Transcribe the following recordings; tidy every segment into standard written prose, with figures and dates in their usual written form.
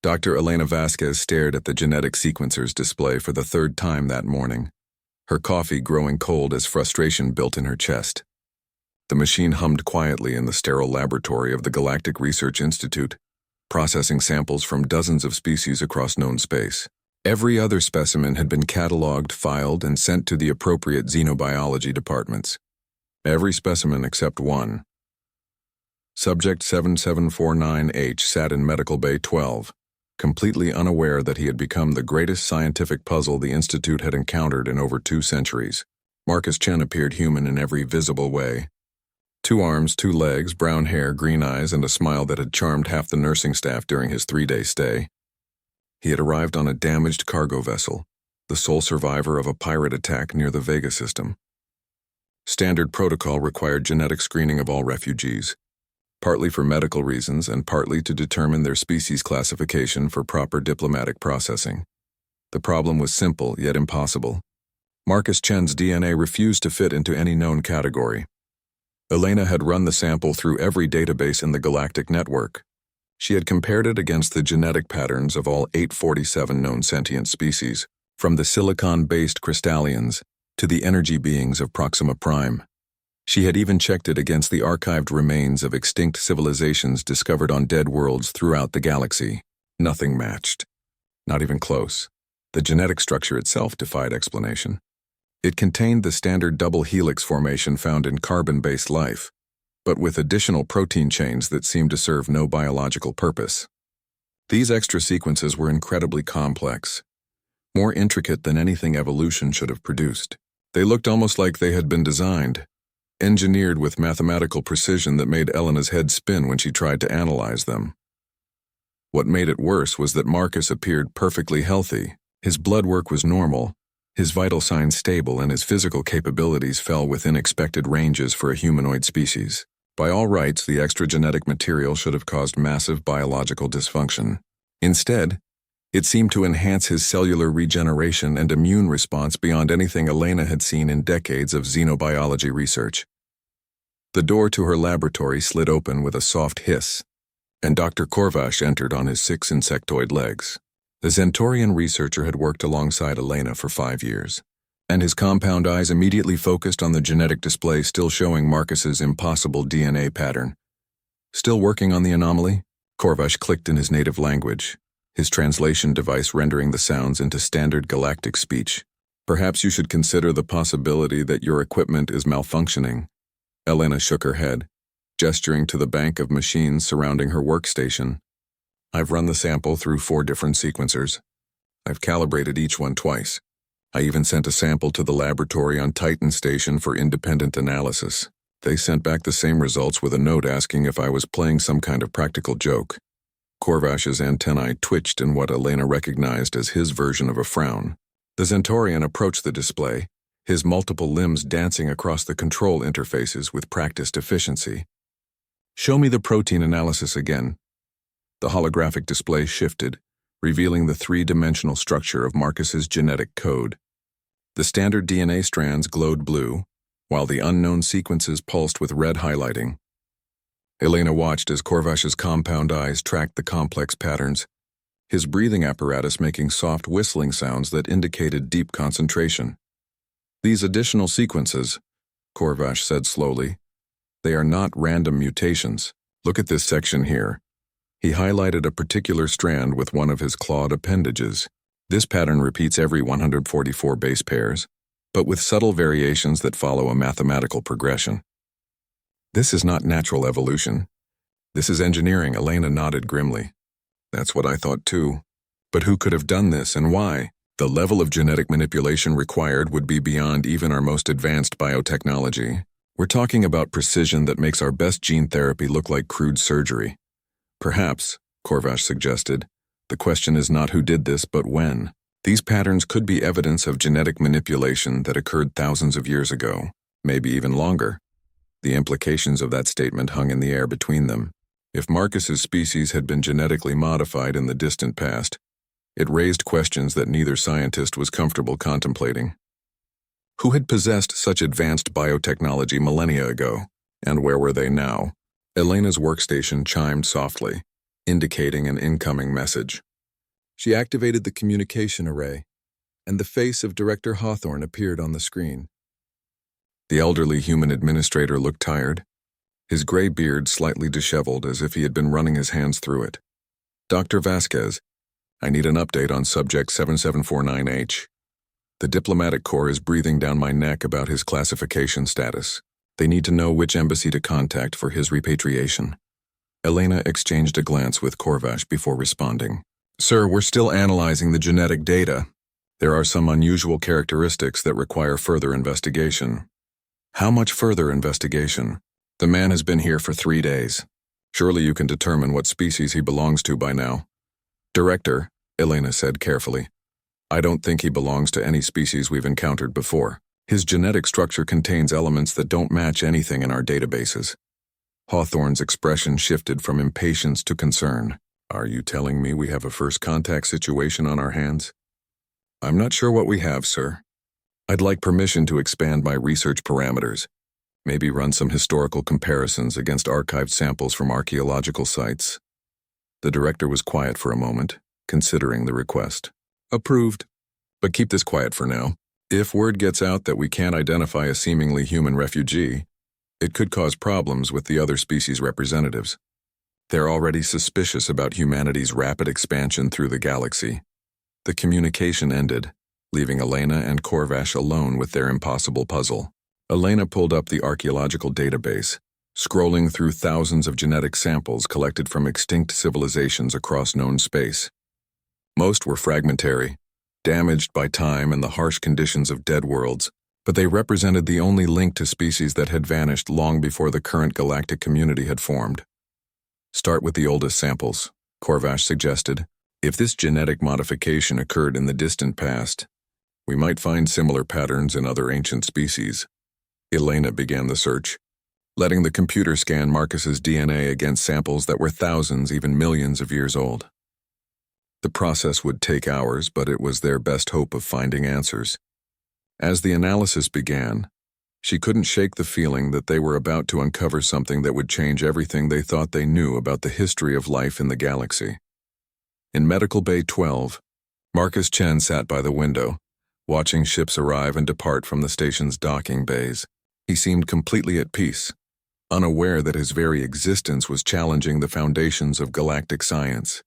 Dr. Elena Vasquez stared at the genetic sequencers display for the third time that morning, her coffee growing cold as frustration built in her chest. The machine hummed quietly in the sterile laboratory of the Galactic Research Institute, processing samples from dozens of species across known space. Every other specimen had been cataloged, filed, and sent to the appropriate xenobiology departments. Every specimen except one. Subject 7749H sat in Medical Bay 12, completely unaware that he had become the greatest scientific puzzle the Institute had encountered in over 2 centuries. Marcus Chen appeared human in every visible way. 2 arms, 2 legs, brown hair, green eyes, and a smile that had charmed half the nursing staff during his 3-day stay. He had arrived on a damaged cargo vessel, the sole survivor of a pirate attack near the Vega system. Standard protocol required genetic screening of all refugees, partly for medical reasons and partly to determine their species classification for proper diplomatic processing. The problem was simple yet impossible. Marcus Chen's DNA refused to fit into any known category. Elena had run the sample through every database in the galactic network. She had compared it against the genetic patterns of all 847 known sentient species, from the silicon-based crystallians to the energy beings of Proxima Prime. She had even checked it against the archived remains of extinct civilizations discovered on dead worlds throughout the galaxy. Nothing matched. Not even close. The genetic structure itself defied explanation. It contained the standard double helix formation found in carbon-based life, but with additional protein chains that seemed to serve no biological purpose. These extra sequences were incredibly complex, more intricate than anything evolution should have produced. They looked almost like they had been designed, engineered with mathematical precision that made Elena's head spin when she tried to analyze them. What made it worse was that Marcus appeared perfectly healthy. His blood work was normal, his vital signs stable, and his physical capabilities fell within expected ranges for a humanoid species. By all rights, the extra genetic material should have caused massive biological dysfunction. Instead, it seemed to enhance his cellular regeneration and immune response beyond anything Elena had seen in decades of xenobiology research. The door to her laboratory slid open with a soft hiss, and Dr. Korvash entered on his 6 insectoid legs. The Zentorian researcher had worked alongside Elena for 5 years, and his compound eyes immediately focused on the genetic display still showing Marcus's impossible DNA pattern. Still working on the anomaly? Korvash clicked in his native language, his translation device rendering the sounds into standard galactic speech. Perhaps you should consider the possibility that your equipment is malfunctioning. Elena shook her head, gesturing to the bank of machines surrounding her workstation. I've run the sample through 4 different sequencers. I've calibrated each one twice. I even sent a sample to the laboratory on Titan Station for independent analysis. They sent back the same results with a note asking if I was playing some kind of practical joke. Korvash's antennae twitched in what Elena recognized as his version of a frown. The Zentorian approached the display, his multiple limbs dancing across the control interfaces with practiced efficiency. Show me the protein analysis again. The holographic display shifted, revealing the 3-dimensional structure of Marcus's genetic code. The standard DNA strands glowed blue, while the unknown sequences pulsed with red highlighting. Elena watched as Korvash's compound eyes tracked the complex patterns, his breathing apparatus making soft whistling sounds that indicated deep concentration. These additional sequences, Korvash said slowly, they are not random mutations. Look at this section here. He highlighted a particular strand with one of his clawed appendages. This pattern repeats every 144 base pairs, but with subtle variations that follow a mathematical progression. This is not natural evolution. This is engineering, Elena nodded grimly. That's what I thought too. But who could have done this and why? The level of genetic manipulation required would be beyond even our most advanced biotechnology. We're talking about precision that makes our best gene therapy look like crude surgery. Perhaps, Korvash suggested, the question is not who did this but when. These patterns could be evidence of genetic manipulation that occurred thousands of years ago, maybe even longer. The implications of that statement hung in the air between them. If Marcus's species had been genetically modified in the distant past, it raised questions that neither scientist was comfortable contemplating. Who had possessed such advanced biotechnology millennia ago, and where were they now? Elena's workstation chimed softly, indicating an incoming message. She activated the communication array, and the face of Director Hawthorne appeared on the screen. The elderly human administrator looked tired, his gray beard slightly disheveled as if he had been running his hands through it. Dr. Vasquez, I need an update on subject 7749H. The diplomatic corps is breathing down my neck about his classification status. They need to know which embassy to contact for his repatriation. Elena exchanged a glance with Corvash before responding. Sir, we're still analyzing the genetic data. There are some unusual characteristics that require further investigation. How much further investigation? The man has been here for 3 days. Surely you can determine what species he belongs to by now. Director, Elena said carefully, I don't think he belongs to any species we've encountered before. His genetic structure contains elements that don't match anything in our databases. Hawthorne's expression shifted from impatience to concern. Are you telling me we have a first contact situation on our hands? I'm not sure what we have, sir. I'd like permission to expand my research parameters. Maybe run some historical comparisons against archived samples from archaeological sites. The director was quiet for a moment, considering the request. Approved. But keep this quiet for now. If word gets out that we can't identify a seemingly human refugee, it could cause problems with the other species representatives. They're already suspicious about humanity's rapid expansion through the galaxy. The communication ended, leaving Elena and Corvash alone with their impossible puzzle. Elena pulled up the archaeological database, scrolling through thousands of genetic samples collected from extinct civilizations across known space. Most were fragmentary, damaged by time and the harsh conditions of dead worlds, but they represented the only link to species that had vanished long before the current galactic community had formed. Start with the oldest samples, Corvash suggested. If this genetic modification occurred in the distant past, we might find similar patterns in other ancient species. Elena began the search, letting the computer scan Marcus's DNA against samples that were thousands, even millions of years old. The process would take hours, but it was their best hope of finding answers. As the analysis began, she couldn't shake the feeling that they were about to uncover something that would change everything they thought they knew about the history of life in the galaxy. In Medical Bay 12, Marcus Chen sat by the window, watching ships arrive and depart from the station's docking bays. He seemed completely at peace, unaware that his very existence was challenging the foundations of galactic science.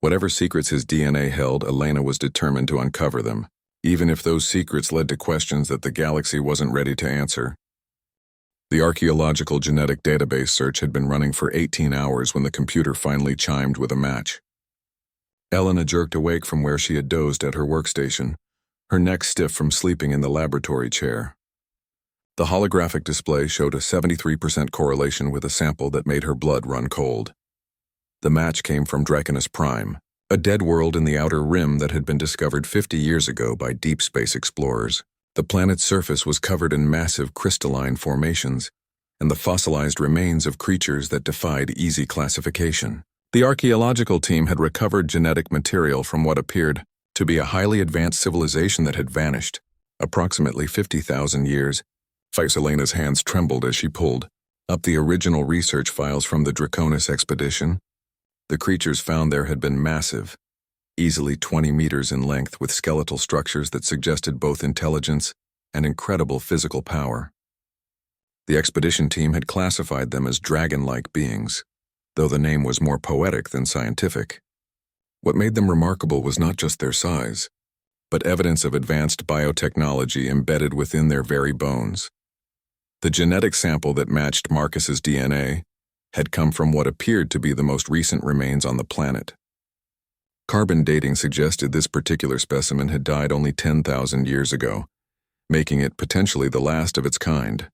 Whatever secrets his DNA held, Elena was determined to uncover them, even if those secrets led to questions that the galaxy wasn't ready to answer. The archaeological genetic database search had been running for 18 hours when the computer finally chimed with a match. Elena jerked awake from where she had dozed at her workstation, her neck stiff from sleeping in the laboratory chair. The holographic display showed a 73% correlation with a sample that made her blood run cold. The match came from Draconus Prime, a dead world in the outer rim that had been discovered 50 years ago by deep space explorers. The planet's surface was covered in massive crystalline formations and the fossilized remains of creatures that defied easy classification. The archaeological team had recovered genetic material from what appeared to be a highly advanced civilization that had vanished, approximately 50,000 years. Elena's hands trembled as she pulled up the original research files from the Draconis expedition. The creatures found there had been massive, easily 20 meters in length, with skeletal structures that suggested both intelligence and incredible physical power. The expedition team had classified them as dragon-like beings, though the name was more poetic than scientific. What made them remarkable was not just their size, but evidence of advanced biotechnology embedded within their very bones. The genetic sample that matched Marcus's DNA had come from what appeared to be the most recent remains on the planet. Carbon dating suggested this particular specimen had died only 10,000 years ago, making it potentially the last of its kind.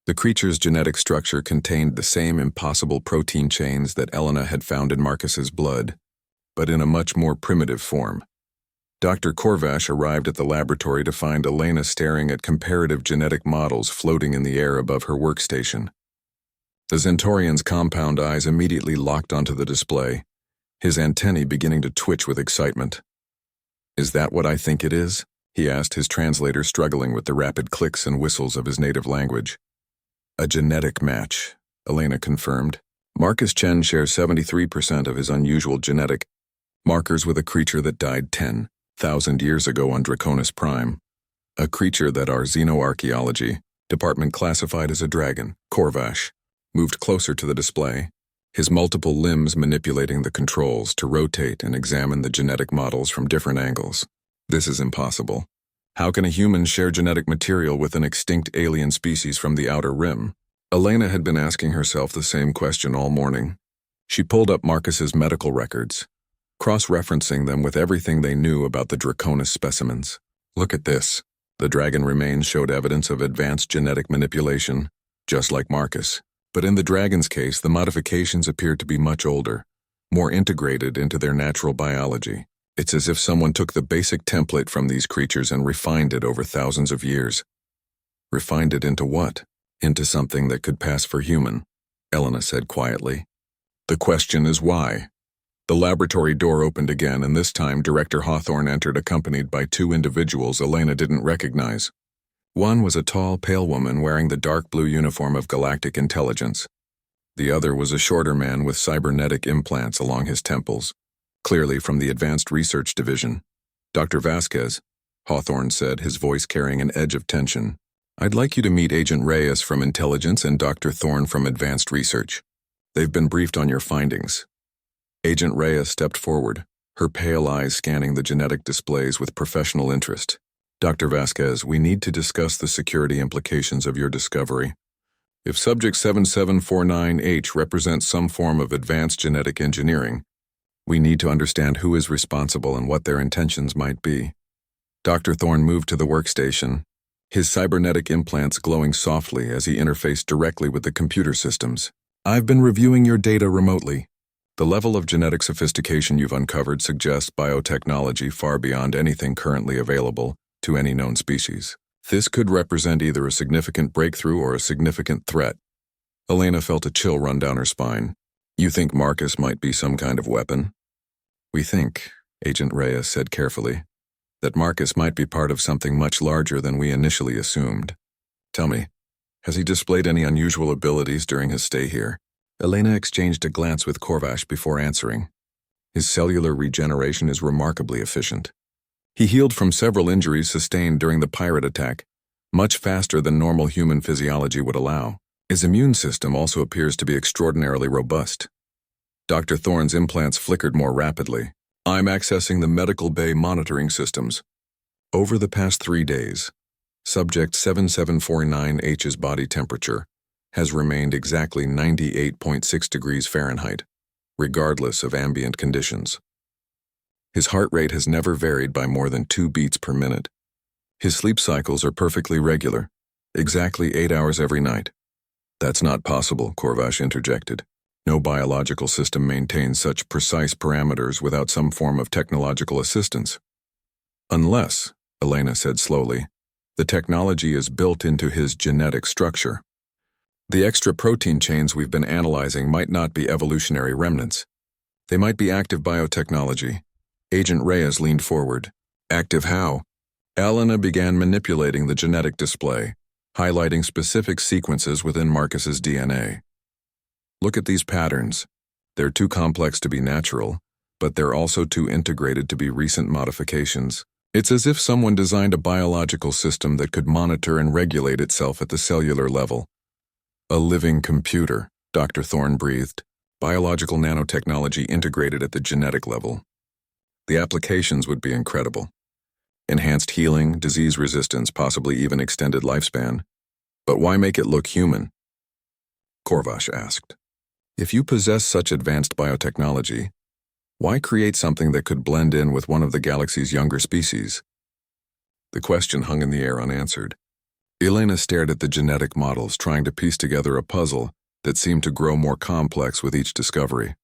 The creature's genetic structure contained the same impossible protein chains that Elena had found in Marcus's blood, but in a much more primitive form. Dr. Corvash arrived at the laboratory to find Elena staring at comparative genetic models floating in the air above her workstation. The Zentorian's compound eyes immediately locked onto the display, his antennae beginning to twitch with excitement. "Is that what I think it is?" he asked, his translator struggling with the rapid clicks and whistles of his native language. "A genetic match," Elena confirmed. "Marcus Chen shares 73% of his unusual genetic Markers with a creature that died 10,000 years ago on Draconis Prime. A creature that our xenoarchaeology department classified as a dragon, Corvash, moved closer to the display, his multiple limbs manipulating the controls to rotate and examine the genetic models from different angles. This is impossible. How can a human share genetic material with an extinct alien species from the Outer Rim? Elena had been asking herself the same question all morning. She pulled up Marcus's medical records, cross-referencing them with everything they knew about the Draconis specimens. Look at this. The dragon remains showed evidence of advanced genetic manipulation, just like Marcus. But in the dragon's case, the modifications appeared to be much older, more integrated into their natural biology. It's as if someone took the basic template from these creatures and refined it over thousands of years. Refined it into what? Into something that could pass for human, Elena said quietly. The question is why? The laboratory door opened again, and this time Director Hawthorne entered accompanied by two individuals Elena didn't recognize. One was a tall, pale woman wearing the dark blue uniform of Galactic Intelligence. The other was a shorter man with cybernetic implants along his temples, clearly from the Advanced Research Division. Dr. Vasquez, Hawthorne said, his voice carrying an edge of tension. I'd like you to meet Agent Reyes from Intelligence and Dr. Thorne from Advanced Research. They've been briefed on your findings. Agent Reyes stepped forward, her pale eyes scanning the genetic displays with professional interest. Dr. Vasquez, we need to discuss the security implications of your discovery. If Subject 7749H represents some form of advanced genetic engineering, we need to understand who is responsible and what their intentions might be. Dr. Thorne moved to the workstation, his cybernetic implants glowing softly as he interfaced directly with the computer systems. I've been reviewing your data remotely. The level of genetic sophistication you've uncovered suggests biotechnology far beyond anything currently available to any known species. This could represent either a significant breakthrough or a significant threat. Elena felt a chill run down her spine. You think Marcus might be some kind of weapon? We think, Agent Reyes said carefully, that Marcus might be part of something much larger than we initially assumed. Tell me, has he displayed any unusual abilities during his stay here? Elena exchanged a glance with Corvash before answering. His cellular regeneration is remarkably efficient. He healed from several injuries sustained during the pirate attack, much faster than normal human physiology would allow. His immune system also appears to be extraordinarily robust. Dr. Thorne's implants flickered more rapidly. I'm accessing the medical bay monitoring systems. Over the past 3 days, Subject 7749H's body temperature has remained exactly 98.6 degrees Fahrenheit, regardless of ambient conditions. His heart rate has never varied by more than 2 beats per minute. His sleep cycles are perfectly regular, exactly 8 hours every night. That's not possible, Corvash interjected. No biological system maintains such precise parameters without some form of technological assistance. Unless, Elena said slowly, the technology is built into his genetic structure. The extra protein chains we've been analyzing might not be evolutionary remnants. They might be active biotechnology. Agent Reyes leaned forward. Active how? Elena began manipulating the genetic display, highlighting specific sequences within Marcus's DNA. Look at these patterns. They're too complex to be natural, but they're also too integrated to be recent modifications. It's as if someone designed a biological system that could monitor and regulate itself at the cellular level. A living computer, Dr. Thorne breathed. Biological nanotechnology integrated at the genetic level. The applications would be incredible. Enhanced healing, disease resistance, possibly even extended lifespan. But why make it look human? Corvash asked. If you possess such advanced biotechnology, why create something that could blend in with one of the galaxy's younger species? The question hung in the air unanswered. Elena stared at the genetic models, trying to piece together a puzzle that seemed to grow more complex with each discovery.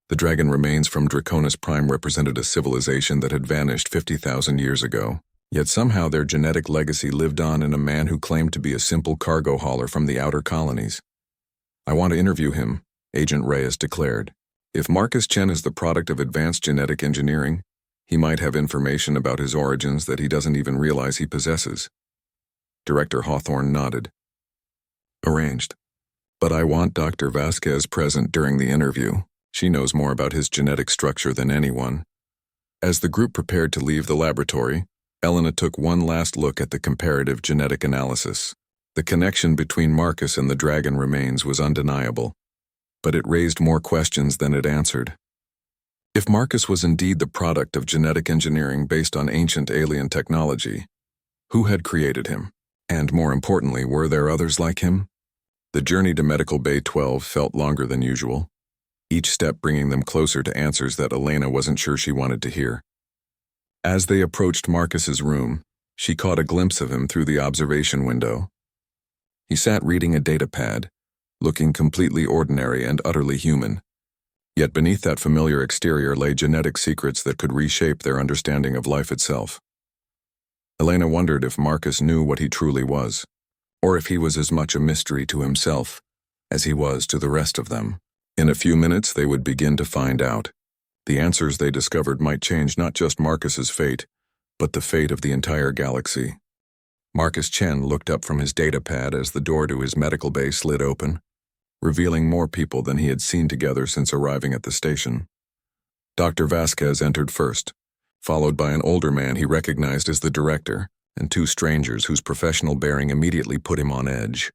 The dragon remains from Draconis Prime represented a civilization that had vanished 50,000 years ago, yet somehow their genetic legacy lived on in a man who claimed to be a simple cargo hauler from the outer colonies. I want to interview him, Agent Reyes declared. If Marcus Chen is the product of advanced genetic engineering, he might have information about his origins that he doesn't even realize he possesses. Director Hawthorne nodded. Arranged. But I want Dr. Vasquez present during the interview. She knows more about his genetic structure than anyone. As the group prepared to leave the laboratory, Elena took one last look at the comparative genetic analysis. The connection between Marcus and the dragon remains was undeniable, but it raised more questions than it answered. If Marcus was indeed the product of genetic engineering based on ancient alien technology, who had created him? And more importantly, were there others like him? The journey to Medical Bay 12 felt longer than usual, each step bringing them closer to answers that Elena wasn't sure she wanted to hear. As they approached Marcus's room, she caught a glimpse of him through the observation window. He sat reading a datapad, looking completely ordinary and utterly human. Yet beneath that familiar exterior lay genetic secrets that could reshape their understanding of life itself. Elena wondered if Marcus knew what he truly was, or if he was as much a mystery to himself as he was to the rest of them. In a few minutes they would begin to find out. The answers they discovered might change not just Marcus's fate, but the fate of the entire galaxy. Marcus Chen looked up from his datapad as the door to his medical bay slid open, revealing more people than he had seen together since arriving at the station. Dr. Vasquez entered first, followed by an older man he recognized as the director, and two strangers whose professional bearing immediately put him on edge.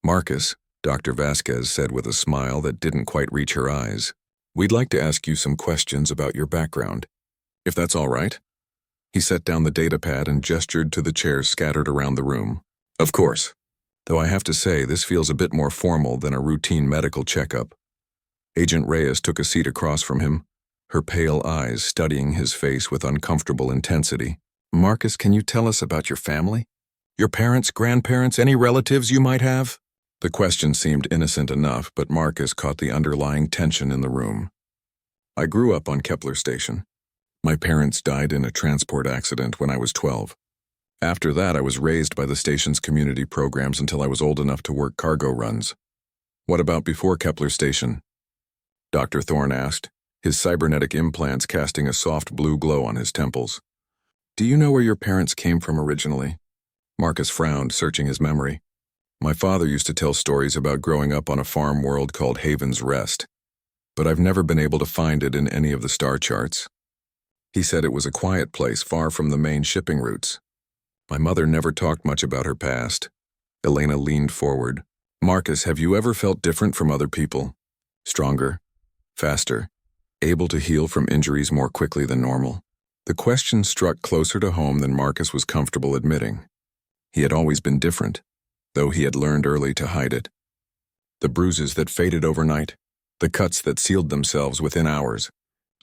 "Marcus," Dr. Vasquez said with a smile that didn't quite reach her eyes, "we'd like to ask you some questions about your background, if that's all right." He set down the datapad and gestured to the chairs scattered around the room. "Of course. Though I have to say, this feels a bit more formal than a routine medical checkup." Agent Reyes took a seat across from him, her pale eyes studying his face with uncomfortable intensity. "Marcus, can you tell us about your family? Your parents, grandparents, any relatives you might have?" The question seemed innocent enough, but Marcus caught the underlying tension in the room. "I grew up on Kepler Station. My parents died in a transport accident when I was 12. After that, I was raised by the station's community programs until I was old enough to work cargo runs." "What about before Kepler Station?" Dr. Thorne asked, his cybernetic implants casting a soft blue glow on his temples. "Do you know where your parents came from originally?" Marcus frowned, searching his memory. "My father used to tell stories about growing up on a farm world called Haven's Rest, but I've never been able to find it in any of the star charts. He said it was a quiet place far from the main shipping routes. My mother never talked much about her past." Elena leaned forward. "Marcus, have you ever felt different from other people? Stronger? Faster? Able to heal from injuries more quickly than normal?" The question struck closer to home than Marcus was comfortable admitting. He had always been different, though he had learned early to hide it. The bruises that faded overnight, the cuts that sealed themselves within hours,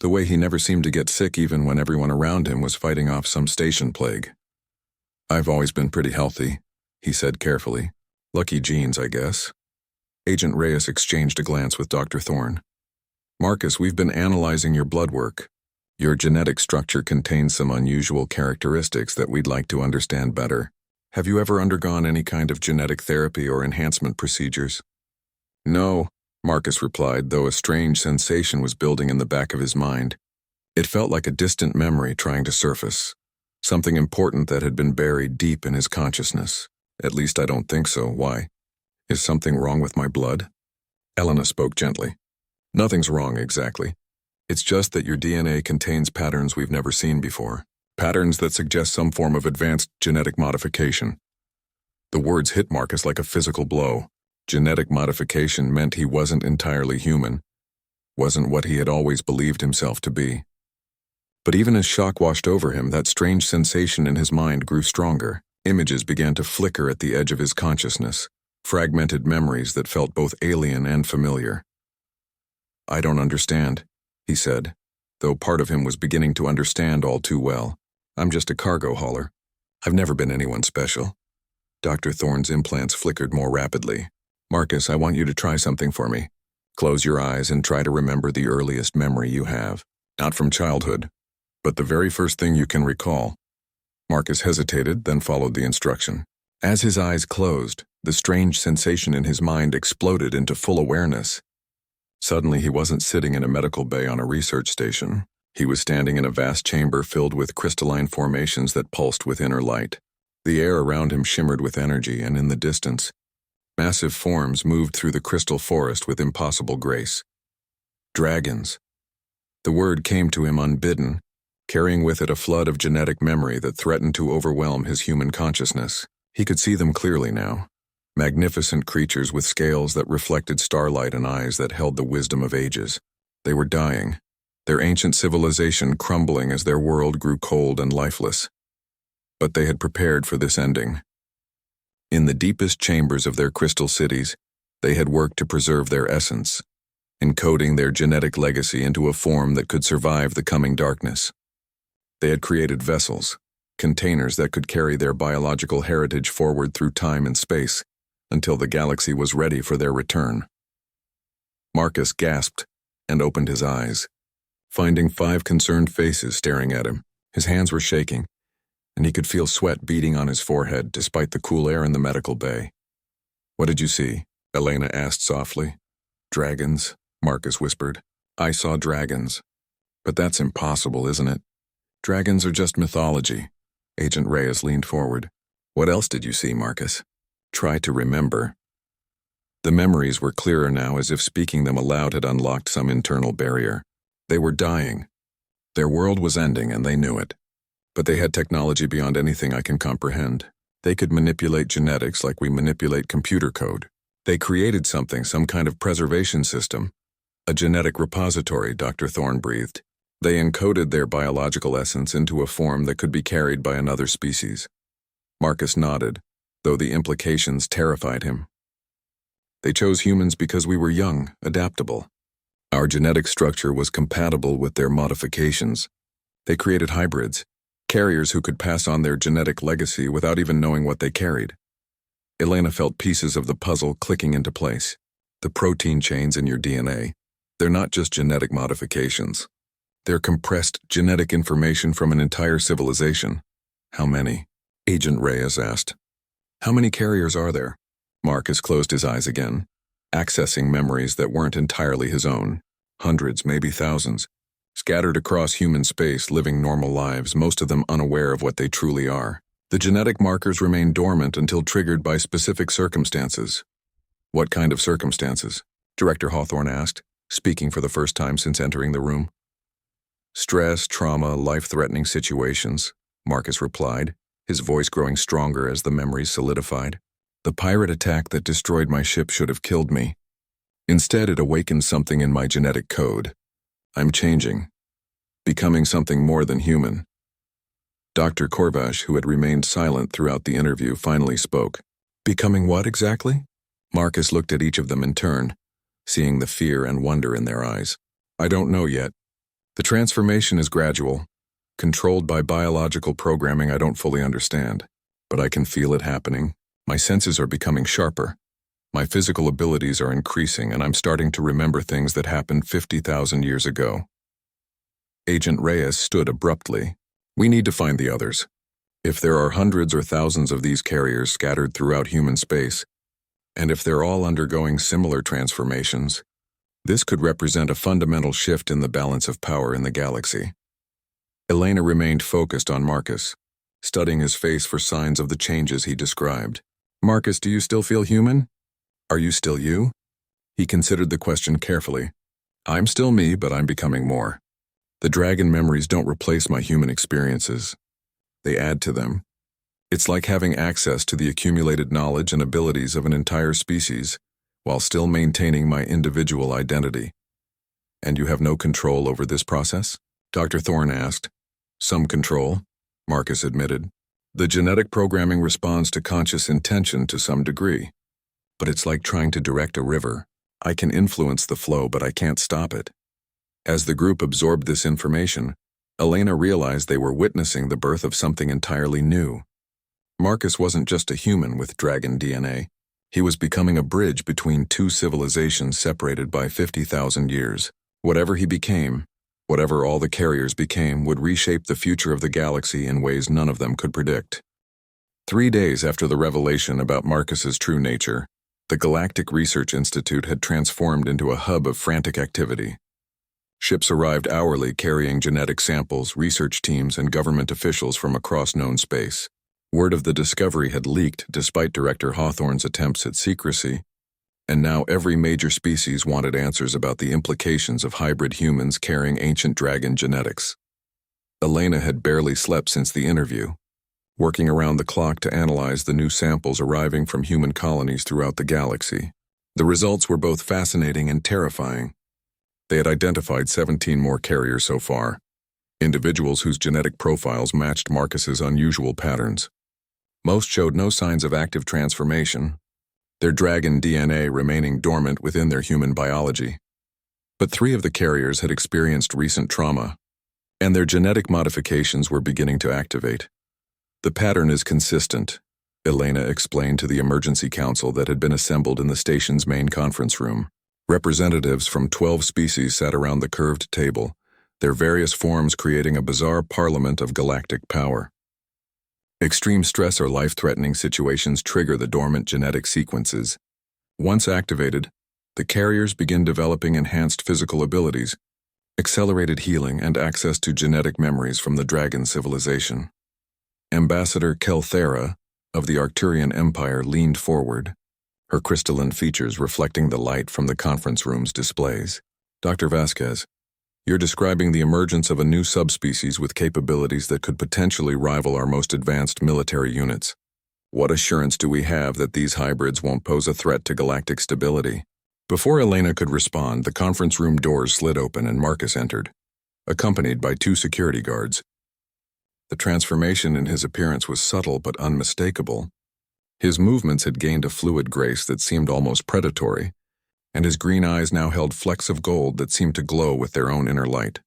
the way he never seemed to get sick even when everyone around him was fighting off some station plague. "I've always been pretty healthy," he said carefully. "Lucky genes, I guess." Agent Reyes exchanged a glance with Dr. Thorne. "Marcus, we've been analyzing your blood work. Your genetic structure contains some unusual characteristics that we'd like to understand better. Have you ever undergone any kind of genetic therapy or enhancement procedures?" "No," Marcus replied, though a strange sensation was building in the back of his mind. It felt like a distant memory trying to surface, something important that had been buried deep in his consciousness. "At least I don't think so. Why? Is something wrong with my blood?" Elena spoke gently. "Nothing's wrong exactly. It's just that your DNA contains patterns we've never seen before, patterns that suggest some form of advanced genetic modification." The words hit Marcus like a physical blow. Genetic modification meant he wasn't entirely human, wasn't what he had always believed himself to be. But even as shock washed over him, that strange sensation in his mind grew stronger. Images began to flicker at the edge of his consciousness, fragmented memories that felt both alien and familiar. "I don't understand," he said, though part of him was beginning to understand all too well. "I'm just a cargo hauler. I've never been anyone special." Dr. Thorne's implants flickered more rapidly. "Marcus, I want you to try something for me. Close your eyes and try to remember the earliest memory you have. Not from childhood, but the very first thing you can recall." Marcus hesitated, then followed the instruction. As his eyes closed, the strange sensation in his mind exploded into full awareness. Suddenly he wasn't sitting in a medical bay on a research station. He was standing in a vast chamber filled with crystalline formations that pulsed with inner light. The air around him shimmered with energy, and in the distance, massive forms moved through the crystal forest with impossible grace. Dragons. The word came to him unbidden, carrying with it a flood of genetic memory that threatened to overwhelm his human consciousness. He could see them clearly now. Magnificent creatures with scales that reflected starlight and eyes that held the wisdom of ages. They were dying, their ancient civilization crumbling as their world grew cold and lifeless. But they had prepared for this ending. In the deepest chambers of their crystal cities, they had worked to preserve their essence, encoding their genetic legacy into a form that could survive the coming darkness. They had created vessels, containers that could carry their biological heritage forward through time and space until the galaxy was ready for their return. Marcus gasped and opened his eyes, finding 5 concerned faces staring at him. His hands were shaking, and he could feel sweat beading on his forehead despite the cool air in the medical bay. "What did you see?" Elena asked softly. "Dragons," Marcus whispered. "I saw dragons. But that's impossible, isn't it? Dragons are just mythology." Agent Reyes leaned forward. "What else did you see, Marcus? Try to remember." The memories were clearer now, as if speaking them aloud had unlocked some internal barrier. They were dying. Their world was ending, and they knew it. But they had technology beyond anything I can comprehend. They could manipulate genetics like we manipulate computer code. They created something, some kind of preservation system. A genetic repository, Dr. Thorne breathed. They encoded their biological essence into a form that could be carried by another species. Marcus nodded, though the implications terrified him. They chose humans because we were young, adaptable. Our genetic structure was compatible with their modifications. They created hybrids, carriers who could pass on their genetic legacy without even knowing what they carried. Elena felt pieces of the puzzle clicking into place. The protein chains in your DNA, they're not just genetic modifications. They're compressed genetic information from an entire civilization. "How many?" Agent Reyes asked. "How many carriers are there?" Marcus closed his eyes again, accessing memories that weren't entirely his own. Hundreds, maybe thousands, scattered across human space, living normal lives, most of them unaware of what they truly are. The genetic markers remain dormant until triggered by specific circumstances. "What kind of circumstances?" Director Hawthorne asked, speaking for the first time since entering the room. "Stress, trauma, life-threatening situations," Marcus replied, his voice growing stronger as the memories solidified. "The pirate attack that destroyed my ship should have killed me. Instead, it awakened something in my genetic code. I'm changing, becoming something more than human." Dr. Korvash, who had remained silent throughout the interview, finally spoke. "Becoming what exactly?" Marcus looked at each of them in turn, seeing the fear and wonder in their eyes. "I don't know yet. The transformation is gradual, controlled by biological programming I don't fully understand. But I can feel it happening. My senses are becoming sharper. My physical abilities are increasing, and I'm starting to remember things that happened 50,000 years ago." Agent Reyes stood abruptly. "We need to find the others. If there are hundreds or thousands of these carriers scattered throughout human space, and if they're all undergoing similar transformations, this could represent a fundamental shift in the balance of power in the galaxy." Elena remained focused on Marcus, studying his face for signs of the changes he described. "Marcus, do you still feel human? Are you still you?" He considered the question carefully. "I'm still me, but I'm becoming more. The dragon memories don't replace my human experiences. They add to them. It's like having access to the accumulated knowledge and abilities of an entire species, while still maintaining my individual identity." "And you have no control over this process?" Dr. Thorne asked. "Some control," Marcus admitted. "The genetic programming responds to conscious intention to some degree. But it's like trying to direct a river. I can influence the flow, but I can't stop it." As the group absorbed this information, Elena realized they were witnessing the birth of something entirely new. Marcus wasn't just a human with dragon DNA. He was becoming a bridge between two civilizations separated by 50,000 years. Whatever he became, whatever all the carriers became, would reshape the future of the galaxy in ways none of them could predict. 3 days after the revelation about Marcus's true nature, the Galactic Research Institute had transformed into a hub of frantic activity. Ships arrived hourly carrying genetic samples, research teams, and government officials from across known space. Word of the discovery had leaked despite Director Hawthorne's attempts at secrecy, And now every major species wanted answers about the implications of hybrid humans carrying ancient dragon genetics. Elena had barely slept since the interview, working around the clock to analyze the new samples arriving from human colonies throughout the galaxy. The results were both fascinating and terrifying. They had identified 17 more carriers so far, individuals whose genetic profiles matched Marcus's unusual patterns. Most showed no signs of active transformation, their dragon DNA remaining dormant within their human biology. But 3 of the carriers had experienced recent trauma, and their genetic modifications were beginning to activate. The pattern is consistent, Elena explained to the emergency council that had been assembled in the station's main conference room. Representatives from 12 species sat around the curved table, their various forms creating a bizarre parliament of galactic power. Extreme stress or life-threatening situations trigger the dormant genetic sequences. Once activated, the carriers begin developing enhanced physical abilities, accelerated healing, and access to genetic memories from the dragon civilization. Ambassador Kelthera of the Arcturian Empire leaned forward, her crystalline features reflecting the light from the conference room's displays. Dr. Vasquez, you're describing the emergence of a new subspecies with capabilities that could potentially rival our most advanced military units. What assurance do we have that these hybrids won't pose a threat to galactic stability? Before Elena could respond, the conference room doors slid open and Marcus entered, accompanied by 2 security guards. The transformation in his appearance was subtle but unmistakable. His movements had gained a fluid grace that seemed almost predatory, and his green eyes now held flecks of gold that seemed to glow with their own inner light.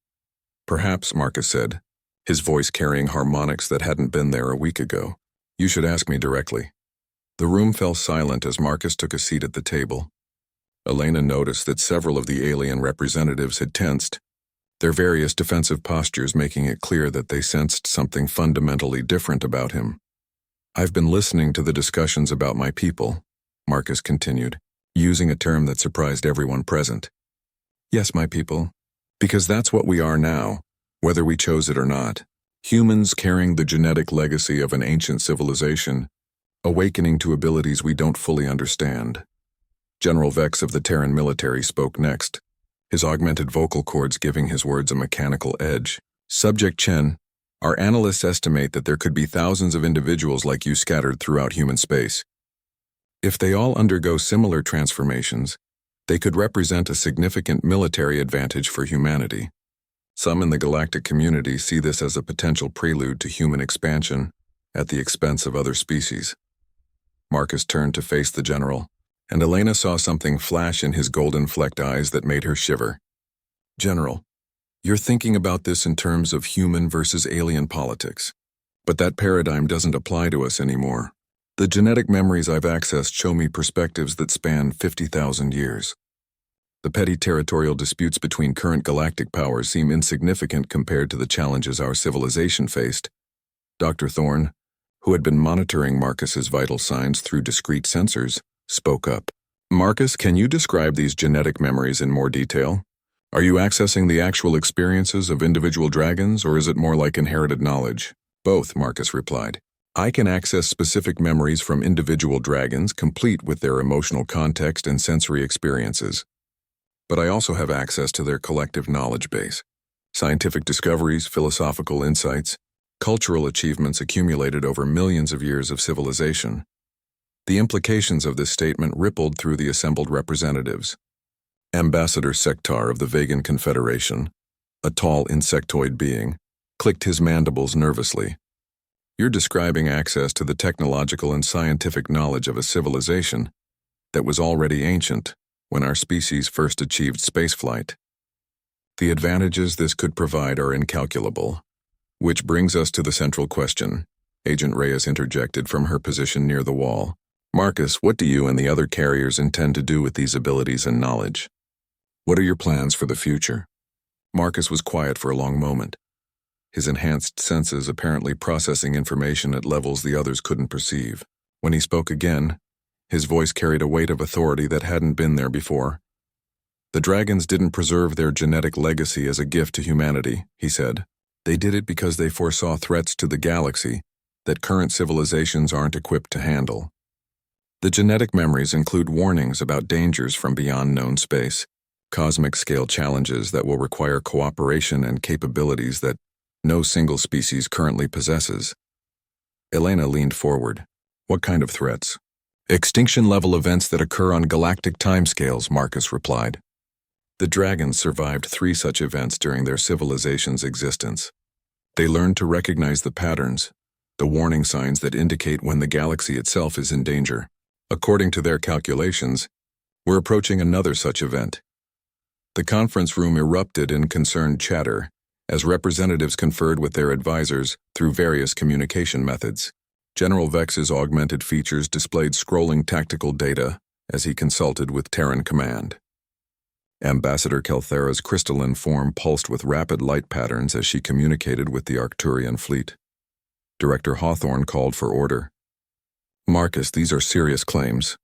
Perhaps, Marcus said, his voice carrying harmonics that hadn't been there a week ago. You should ask me directly. The room fell silent as Marcus took a seat at the table. Elena noticed that several of the alien representatives had tensed, their various defensive postures making it clear that they sensed something fundamentally different about him. I've been listening to the discussions about my people, Marcus continued, using a term that surprised everyone present. Yes, my people, because that's what we are now, whether we chose it or not. Humans carrying the genetic legacy of an ancient civilization, awakening to abilities we don't fully understand. General Vex of the Terran military spoke next, his augmented vocal cords giving his words a mechanical edge. Subject Chen, our analysts estimate that there could be thousands of individuals like you scattered throughout human space. If they all undergo similar transformations, they could represent a significant military advantage for humanity. Some in the galactic community see this as a potential prelude to human expansion at the expense of other species. Marcus turned to face the general, and Elena saw something flash in his golden-flecked eyes that made her shiver. General, you're thinking about this in terms of human versus alien politics. But that paradigm doesn't apply to us anymore. The genetic memories I've accessed show me perspectives that span 50,000 years. The petty territorial disputes between current galactic powers seem insignificant compared to the challenges our civilization faced. Dr. Thorne, who had been monitoring Marcus's vital signs through discrete sensors, spoke up. Marcus, can you describe these genetic memories in more detail? Are you accessing the actual experiences of individual dragons, or is it more like inherited knowledge? Both, Marcus replied. I can access specific memories from individual dragons, complete with their emotional context and sensory experiences. But I also have access to their collective knowledge base. Scientific discoveries, philosophical insights, cultural achievements accumulated over millions of years of civilization. The implications of this statement rippled through the assembled representatives. Ambassador Sektar of the Vegan Confederation, a tall insectoid being, clicked his mandibles nervously. You're describing access to the technological and scientific knowledge of a civilization that was already ancient when our species first achieved spaceflight. The advantages this could provide are incalculable. Which brings us to the central question, Agent Reyes interjected from her position near the wall. Marcus, what do you and the other carriers intend to do with these abilities and knowledge? What are your plans for the future? Marcus was quiet for a long moment, his enhanced senses apparently processing information at levels the others couldn't perceive. When he spoke again, his voice carried a weight of authority that hadn't been there before. The dragons didn't preserve their genetic legacy as a gift to humanity, he said. They did it because they foresaw threats to the galaxy that current civilizations aren't equipped to handle. The genetic memories include warnings about dangers from beyond known space, cosmic-scale challenges that will require cooperation and capabilities that no single species currently possesses. Elena leaned forward. What kind of threats? Extinction-level events that occur on galactic timescales, Marcus replied. The dragons survived 3 such events during their civilization's existence. They learned to recognize the patterns, the warning signs that indicate when the galaxy itself is in danger. According to their calculations, we're approaching another such event. The conference room erupted in concerned chatter as representatives conferred with their advisors through various communication methods. General Vex's augmented features displayed scrolling tactical data as he consulted with Terran Command. Ambassador Kelthera's crystalline form pulsed with rapid light patterns as she communicated with the Arcturian fleet. Director Hawthorne called for order. Marcus, these are serious claims.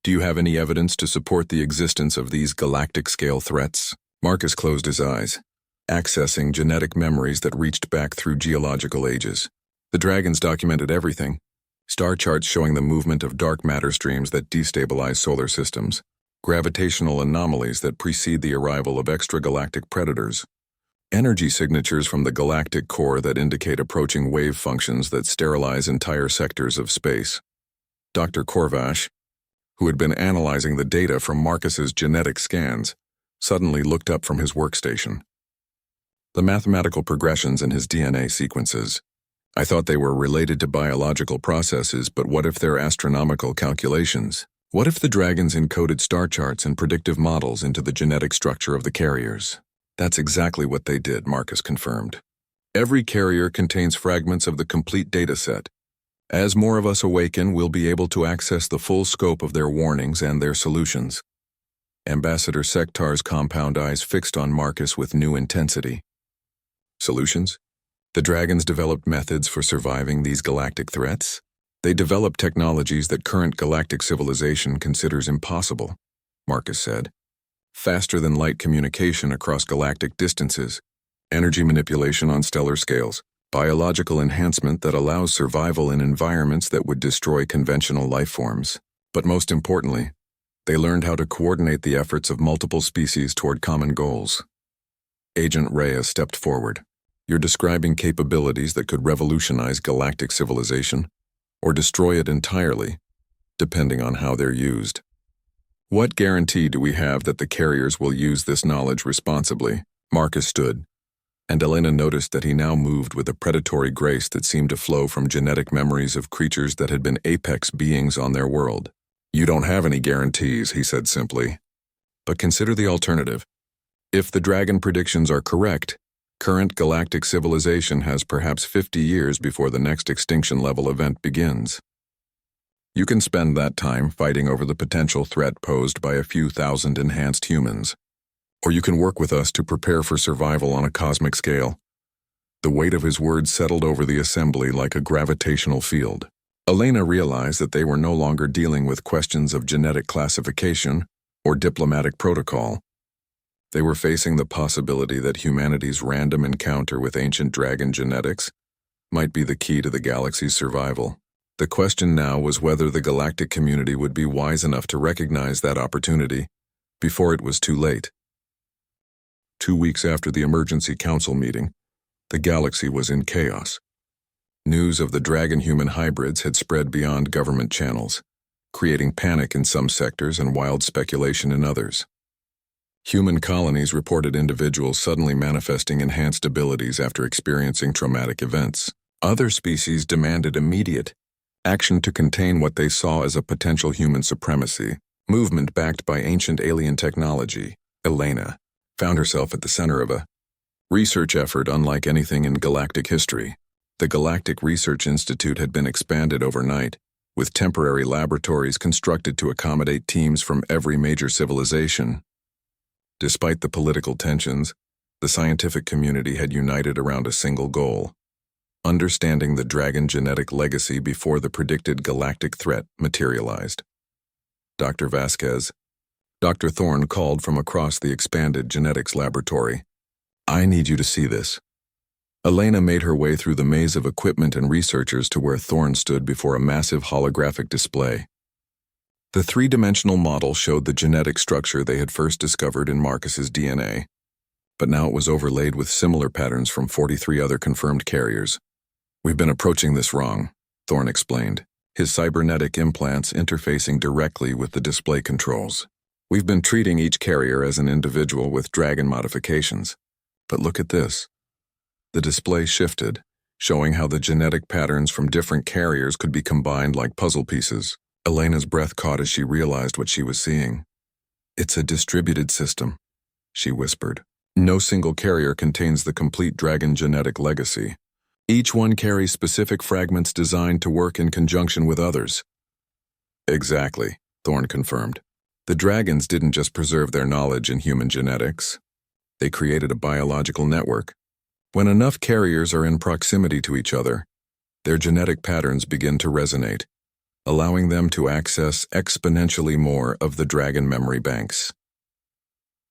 Do you have any evidence to support the existence of these galactic-scale threats? Marcus closed his eyes, accessing genetic memories that reached back through geological ages. The dragons documented everything, star charts showing the movement of dark matter streams that destabilize solar systems, gravitational anomalies that precede the arrival of extragalactic predators, energy signatures from the galactic core that indicate approaching wave functions that sterilize entire sectors of space. Dr. Korvash, who had been analyzing the data from Marcus's genetic scans, suddenly looked up from his workstation. The mathematical progressions in his DNA sequences. I thought they were related to biological processes, but what if they're astronomical calculations? What if the dragons encoded star charts and predictive models into the genetic structure of the carriers? That's exactly what they did, Marcus confirmed. Every carrier contains fragments of the complete data set. As more of us awaken, we'll be able to access the full scope of their warnings and their solutions. Ambassador Sektar's compound eyes fixed on Marcus with new intensity. Solutions? The dragons developed methods for surviving these galactic threats. They developed technologies that current galactic civilization considers impossible, Marcus said. Faster-than-light communication across galactic distances, energy manipulation on stellar scales, biological enhancement that allows survival in environments that would destroy conventional life forms. But most importantly, they learned how to coordinate the efforts of multiple species toward common goals. Agent Rhea stepped forward. You're describing capabilities that could revolutionize galactic civilization, or destroy it entirely, depending on how they're used. What guarantee do we have that the carriers will use this knowledge responsibly? Marcus stood, and Elena noticed that he now moved with a predatory grace that seemed to flow from genetic memories of creatures that had been apex beings on their world. You don't have any guarantees, he said simply. But consider the alternative. If the dragon predictions are correct, current galactic civilization has perhaps 50 years before the next extinction-level event begins. You can spend that time fighting over the potential threat posed by a few thousand enhanced humans. Or you can work with us to prepare for survival on a cosmic scale. The weight of his words settled over the assembly like a gravitational field. Elena realized that they were no longer dealing with questions of genetic classification or diplomatic protocol. They were facing the possibility that humanity's random encounter with ancient dragon genetics might be the key to the galaxy's survival. The question now was whether the galactic community would be wise enough to recognize that opportunity before it was too late. 2 weeks after the emergency council meeting, the galaxy was in chaos. News of the dragon-human hybrids had spread beyond government channels, creating panic in some sectors and wild speculation in others. Human colonies reported individuals suddenly manifesting enhanced abilities after experiencing traumatic events. Other species demanded immediate action to contain what they saw as a potential human supremacy, movement backed by ancient alien technology. Elena found herself at the center of a research effort unlike anything in galactic history. The Galactic Research Institute had been expanded overnight, with temporary laboratories constructed to accommodate teams from every major civilization. Despite the political tensions, the scientific community had united around a single goal: understanding the dragon genetic legacy before the predicted galactic threat materialized. Dr. Vasquez, Dr. Thorne called from across the expanded genetics laboratory. I need you to see this. Elena made her way through the maze of equipment and researchers to where Thorne stood before a massive holographic display. The three-dimensional model showed the genetic structure they had first discovered in Marcus's DNA, but now it was overlaid with similar patterns from 43 other confirmed carriers. "We've been approaching this wrong," Thorne explained, his cybernetic implants interfacing directly with the display controls. "We've been treating each carrier as an individual with dragon modifications. But look at this." The display shifted, showing how the genetic patterns from different carriers could be combined like puzzle pieces. Elena's breath caught as she realized what she was seeing. "It's a distributed system," she whispered. "No single carrier contains the complete dragon genetic legacy. Each one carries specific fragments designed to work in conjunction with others." "Exactly," Thorne confirmed. "The dragons didn't just preserve their knowledge in human genetics. They created a biological network. When enough carriers are in proximity to each other, their genetic patterns begin to resonate, allowing them to access exponentially more of the dragon memory banks."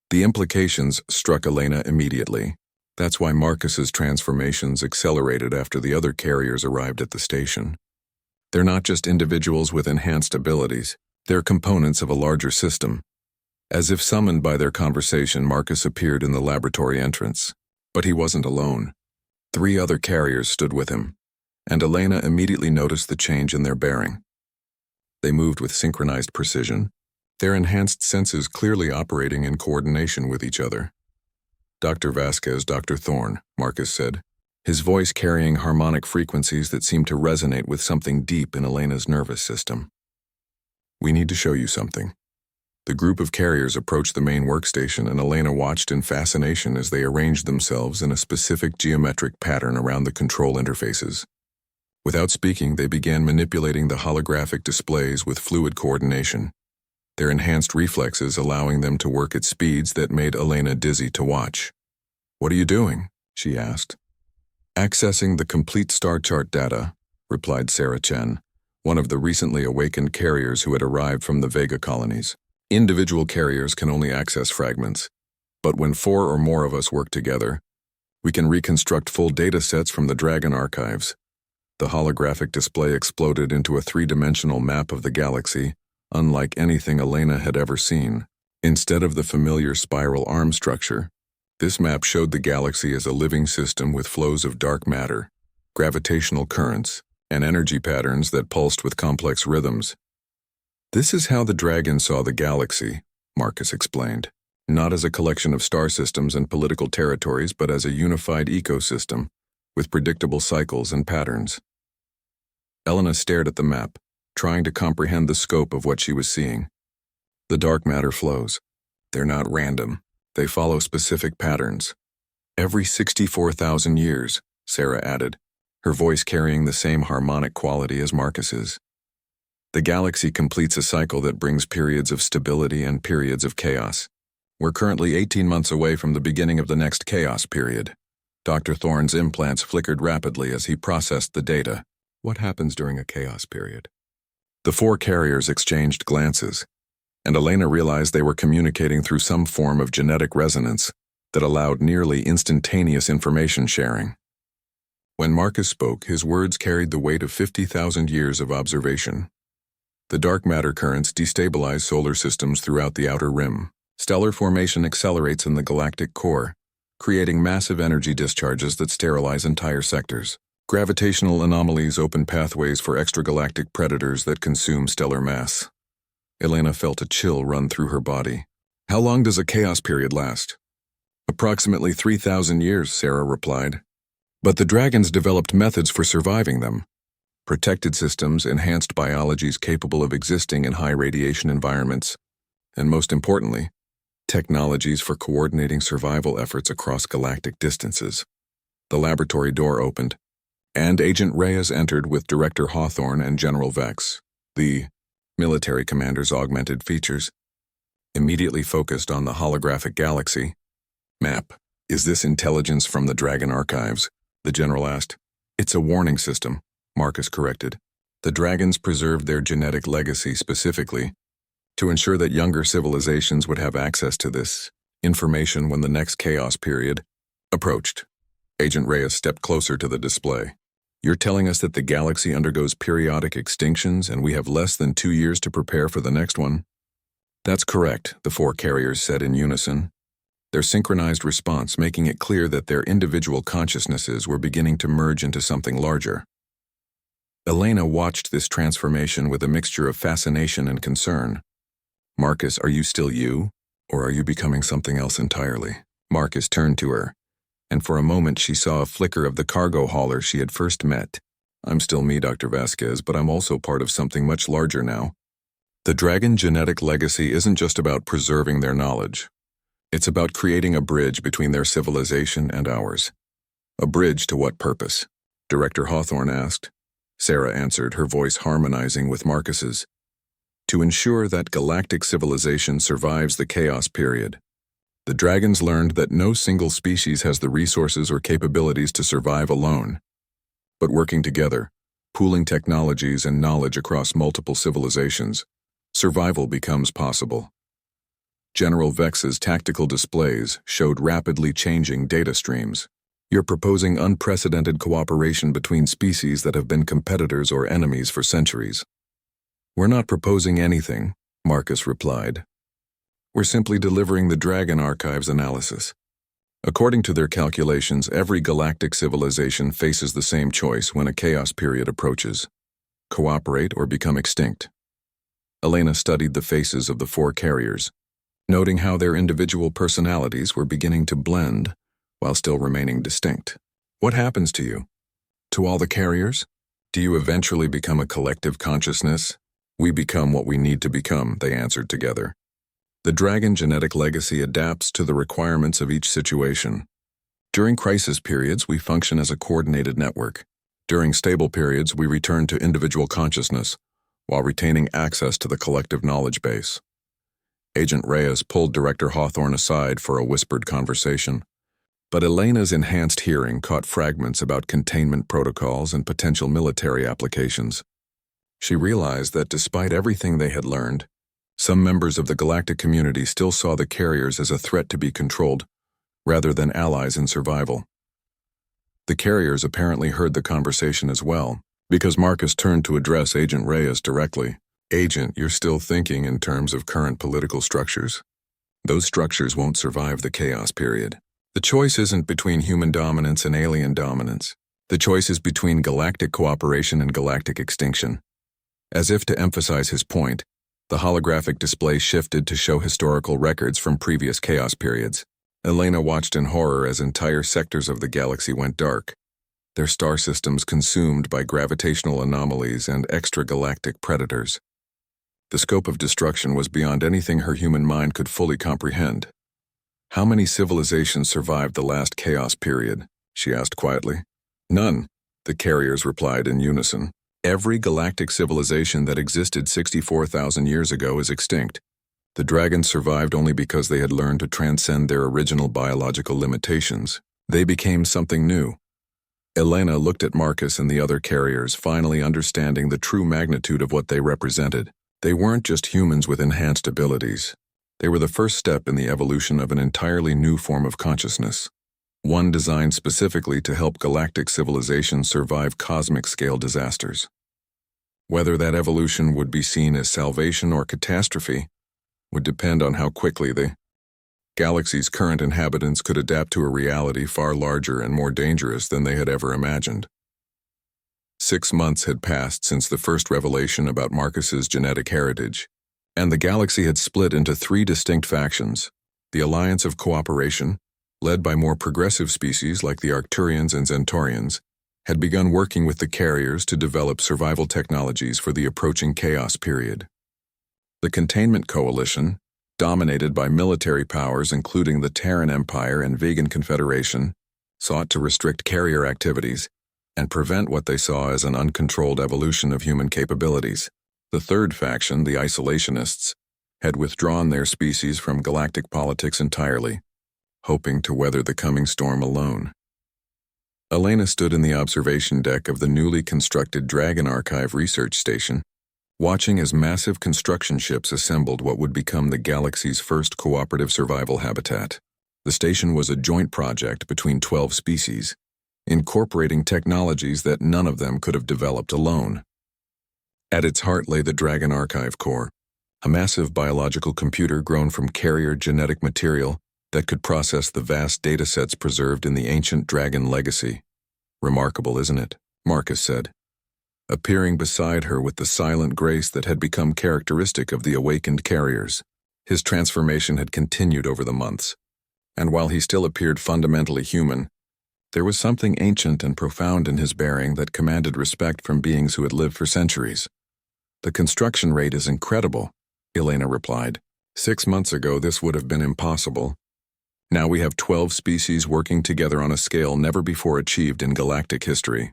The implications struck Elena immediately. That's why Marcus's transformations accelerated after the other carriers arrived at the station. They're not just individuals with enhanced abilities, they're components of a larger system. As if summoned by their conversation, Marcus appeared in the laboratory entrance. But he wasn't alone. 3 other carriers stood with him, and Elena immediately noticed the change in their bearing. They moved with synchronized precision, their enhanced senses clearly operating in coordination with each other. "Dr. Vasquez, Dr. Thorne," Marcus said, his voice carrying harmonic frequencies that seemed to resonate with something deep in Elena's nervous system. "We need to show you something." The group of carriers approached the main workstation, and Elena watched in fascination as they arranged themselves in a specific geometric pattern around the control interfaces. Without speaking, they began manipulating the holographic displays with fluid coordination, their enhanced reflexes allowing them to work at speeds that made Elena dizzy to watch. "What are you doing?" she asked. "Accessing the complete star chart data," replied Sarah Chen, one of the recently awakened carriers who had arrived from the Vega colonies. "Individual carriers can only access fragments, but when 4 or more of us work together, we can reconstruct full data sets from the Dragon archives." The holographic display exploded into a 3-dimensional map of the galaxy, unlike anything Elena had ever seen. Instead of the familiar spiral arm structure, this map showed the galaxy as a living system with flows of dark matter, gravitational currents, and energy patterns that pulsed with complex rhythms. "This is how the dragon saw the galaxy," Marcus explained, "not as a collection of star systems and political territories, but as a unified ecosystem, with predictable cycles and patterns." Elena stared at the map, trying to comprehend the scope of what she was seeing. "The dark matter flows. They're not random. They follow specific patterns. Every 64,000 years, Sarah added, her voice carrying the same harmonic quality as Marcus's. "The galaxy completes a cycle that brings periods of stability and periods of chaos. We're currently 18 months away from the beginning of the next chaos period." Dr. Thorne's implants flickered rapidly as he processed the data. "What happens during a chaos period?" The 4 carriers exchanged glances, and Elena realized they were communicating through some form of genetic resonance that allowed nearly instantaneous information sharing. When Marcus spoke, his words carried the weight of 50,000 years of observation. The dark matter currents destabilize solar systems throughout the outer rim. Stellar formation accelerates in the galactic core, creating massive energy discharges that sterilize entire sectors. Gravitational anomalies open pathways for extragalactic predators that consume stellar mass. Elena felt a chill run through her body. "How long does a chaos period last?" "Approximately 3,000 years, Sarah replied. "But the dragons developed methods for surviving them. Protected systems, enhanced biologies capable of existing in high radiation environments, and most importantly, technologies for coordinating survival efforts across galactic distances." The laboratory door opened, and Agent Reyes entered with Director Hawthorne and General Vex. The military commander's augmented features immediately focused on the holographic galaxy. "Map, is this intelligence from the Dragon archives?" the general asked. "It's a warning system," Marcus corrected. "The dragons preserved their genetic legacy specifically to ensure that younger civilizations would have access to this information when the next chaos period approached." Agent Reyes stepped closer to the display. You're telling us that the galaxy undergoes periodic extinctions and we have less than 2 years to prepare for the next one? That's correct, the 4 carriers said in unison, their synchronized response making it clear that their individual consciousnesses were beginning to merge into something larger. Elena watched this transformation with a mixture of fascination and concern. Marcus, are you still you, or are you becoming something else entirely? Marcus turned to her, and for a moment she saw a flicker of the cargo hauler she had first met. I'm still me, Dr. Vasquez, but I'm also part of something much larger now. The Dragon genetic legacy isn't just about preserving their knowledge. It's about creating a bridge between their civilization and ours. A bridge to what purpose? Director Hawthorne asked. Sarah answered, her voice harmonizing with Marcus's. To ensure that galactic civilization survives the chaos period. The dragons learned that no single species has the resources or capabilities to survive alone. But working together, pooling technologies and knowledge across multiple civilizations, survival becomes possible. General Vex's tactical displays showed rapidly changing data streams. You're proposing unprecedented cooperation between species that have been competitors or enemies for centuries. We're not proposing anything, Marcus replied. We're simply delivering the Dragon Archive's analysis. According to their calculations, every galactic civilization faces the same choice when a chaos period approaches: cooperate or become extinct. Elena studied the faces of the 4 carriers, noting how their individual personalities were beginning to blend while still remaining distinct. What happens to you? To all the carriers? Do you eventually become a collective consciousness? We become what we need to become, they answered together. The Dragon genetic legacy adapts to the requirements of each situation. During crisis periods, we function as a coordinated network. During stable periods, we return to individual consciousness, while retaining access to the collective knowledge base. Agent Reyes pulled Director Hawthorne aside for a whispered conversation. But Elena's enhanced hearing caught fragments about containment protocols and potential military applications. She realized that despite everything they had learned, some members of the galactic community still saw the carriers as a threat to be controlled, rather than allies in survival. The carriers apparently heard the conversation as well, because Marcus turned to address Agent Reyes directly. Agent, you're still thinking in terms of current political structures? Those structures won't survive the chaos period. The choice isn't between human dominance and alien dominance. The choice is between galactic cooperation and galactic extinction. As if to emphasize his point, the holographic display shifted to show historical records from previous chaos periods. Elena watched in horror as entire sectors of the galaxy went dark, their star systems consumed by gravitational anomalies and extragalactic predators. The scope of destruction was beyond anything her human mind could fully comprehend. How many civilizations survived the last chaos period? She asked quietly. None, the carriers replied in unison. Every galactic civilization that existed 64,000 years ago is extinct. The dragons survived only because they had learned to transcend their original biological limitations. They became something new. Elena looked at Marcus and the other carriers, finally understanding the true magnitude of what they represented. They weren't just humans with enhanced abilities. They were the first step in the evolution of an entirely new form of consciousness, one designed specifically to help galactic civilizations survive cosmic-scale disasters. Whether that evolution would be seen as salvation or catastrophe would depend on how quickly the galaxy's current inhabitants could adapt to a reality far larger and more dangerous than they had ever imagined. 6 months had passed since the first revelation about Marcus's genetic heritage, and the galaxy had split into 3 distinct factions. The Alliance of Cooperation, led by more progressive species like the Arcturians and Centaurians, had begun working with the carriers to develop survival technologies for the approaching chaos period. The Containment Coalition, dominated by military powers including the Terran Empire and Vegan Confederation, sought to restrict carrier activities and prevent what they saw as an uncontrolled evolution of human capabilities. The third faction, the Isolationists, had withdrawn their species from galactic politics entirely, hoping to weather the coming storm alone. Elena stood in the observation deck of the newly constructed Dragon Archive research station, watching as massive construction ships assembled what would become the galaxy's first cooperative survival habitat. The station was a joint project between 12 species, incorporating technologies that none of them could have developed alone. At its heart lay the Dragon Archive Core, a massive biological computer grown from carrier genetic material that could process the vast datasets preserved in the ancient Dragon legacy. "Remarkable, isn't it?" Marcus said, appearing beside her with the silent grace that had become characteristic of the awakened carriers. His transformation had continued over the months, and while he still appeared fundamentally human, there was something ancient and profound in his bearing that commanded respect from beings who had lived for centuries. "The construction rate is incredible," Elena replied. "6 months ago this would have been impossible. Now we have 12 species working together on a scale never before achieved in galactic history."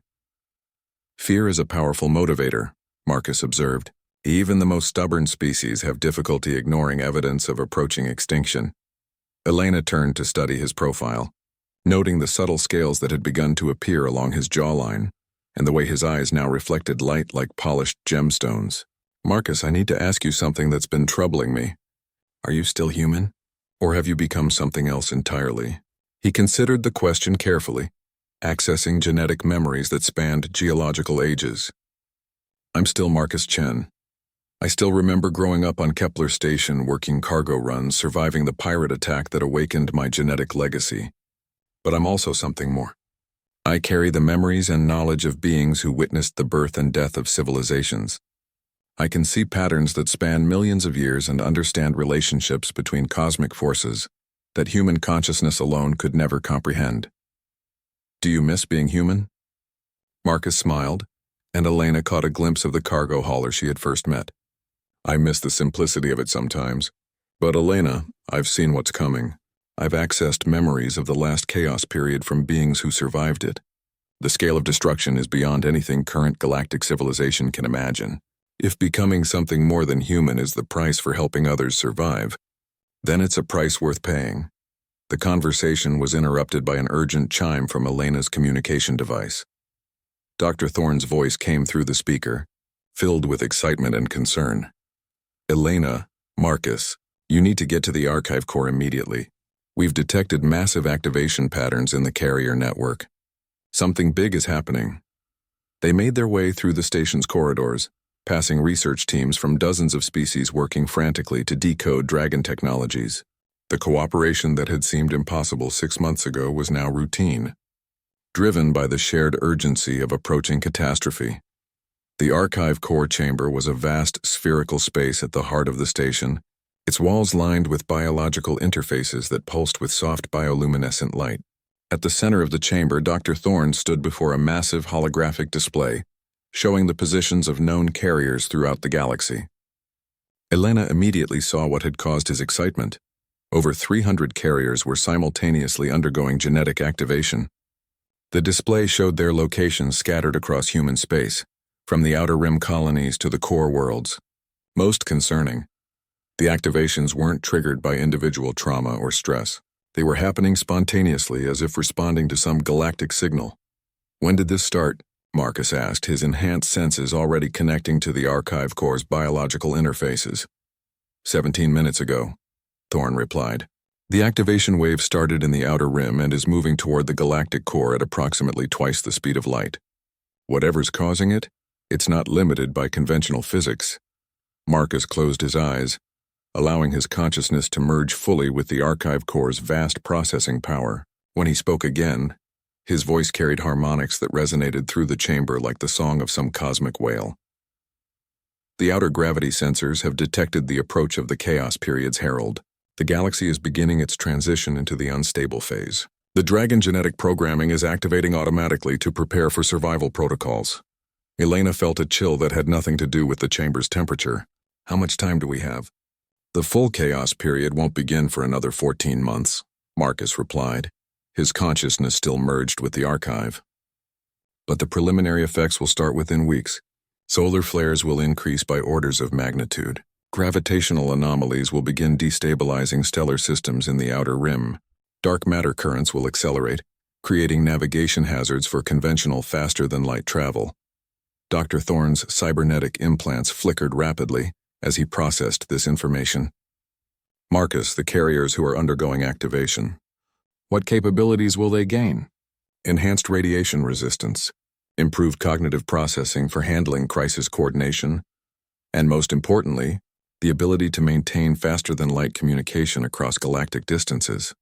"Fear is a powerful motivator," Marcus observed. "Even the most stubborn species have difficulty ignoring evidence of approaching extinction." Elena turned to study his profile, noting the subtle scales that had begun to appear along his jawline, and the way his eyes now reflected light like polished gemstones. "Marcus, I need to ask you something that's been troubling me. Are you still human? Or have you become something else entirely?" He considered the question carefully, accessing genetic memories that spanned geological ages. "I'm still Marcus Chen. I still remember growing up on Kepler Station working cargo runs, surviving the pirate attack that awakened my genetic legacy. But I'm also something more. I carry the memories and knowledge of beings who witnessed the birth and death of civilizations. I can see patterns that span millions of years and understand relationships between cosmic forces that human consciousness alone could never comprehend." "Do you miss being human?" Marcus smiled, and Elena caught a glimpse of the cargo hauler she had first met. "I miss the simplicity of it sometimes. But Elena, I've seen what's coming. I've accessed memories of the last chaos period from beings who survived it. The scale of destruction is beyond anything current galactic civilization can imagine. If becoming something more than human is the price for helping others survive, then it's a price worth paying." The conversation was interrupted by an urgent chime from Elena's communication device. Dr. Thorne's voice came through the speaker, filled with excitement and concern. "Elena, Marcus, you need to get to the Archive Core immediately. We've detected massive activation patterns in the carrier network. Something big is happening." They made their way through the station's corridors, passing research teams from dozens of species working frantically to decode Dragon technologies. The cooperation that had seemed impossible 6 months ago was now routine, driven by the shared urgency of approaching catastrophe. The Archive Core chamber was a vast spherical space at the heart of the station, its walls lined with biological interfaces that pulsed with soft bioluminescent light. At the center of the chamber, Dr. Thorne stood before a massive holographic display, showing the positions of known carriers throughout the galaxy. Elena immediately saw what had caused his excitement. Over 300 carriers were simultaneously undergoing genetic activation. The display showed their locations scattered across human space, from the outer rim colonies to the core worlds. Most concerning, the activations weren't triggered by individual trauma or stress. They were happening spontaneously, as if responding to some galactic signal. "When did this start?" Marcus asked, his enhanced senses already connecting to the Archive Core's biological interfaces. 17 minutes ago, Thorne replied. "The activation wave started in the outer rim and is moving toward the galactic core at approximately twice the speed of light. Whatever's causing it, it's not limited by conventional physics." Marcus closed his eyes, allowing his consciousness to merge fully with the Archive Core's vast processing power. When he spoke again, his voice carried harmonics that resonated through the chamber like the song of some cosmic whale. "The outer gravity sensors have detected the approach of the chaos period's herald. The galaxy is beginning its transition into the unstable phase. The Dragon genetic programming is activating automatically to prepare for survival protocols." Elena felt a chill that had nothing to do with the chamber's temperature. "How much time do we have?" "The full chaos period won't begin for another 14 months, Marcus replied, his consciousness still merged with the archive. "But the preliminary effects will start within weeks. Solar flares will increase by orders of magnitude. Gravitational anomalies will begin destabilizing stellar systems in the outer rim. Dark matter currents will accelerate, creating navigation hazards for conventional faster-than-light travel." Dr. Thorne's cybernetic implants flickered rapidly as he processed this information. "Marcus, the carriers who are undergoing activation. What capabilities will they gain?" enhanced radiation resistance, improved cognitive processing for handling crisis coordination, and most importantly, the ability to maintain faster-than-light communication across galactic distances.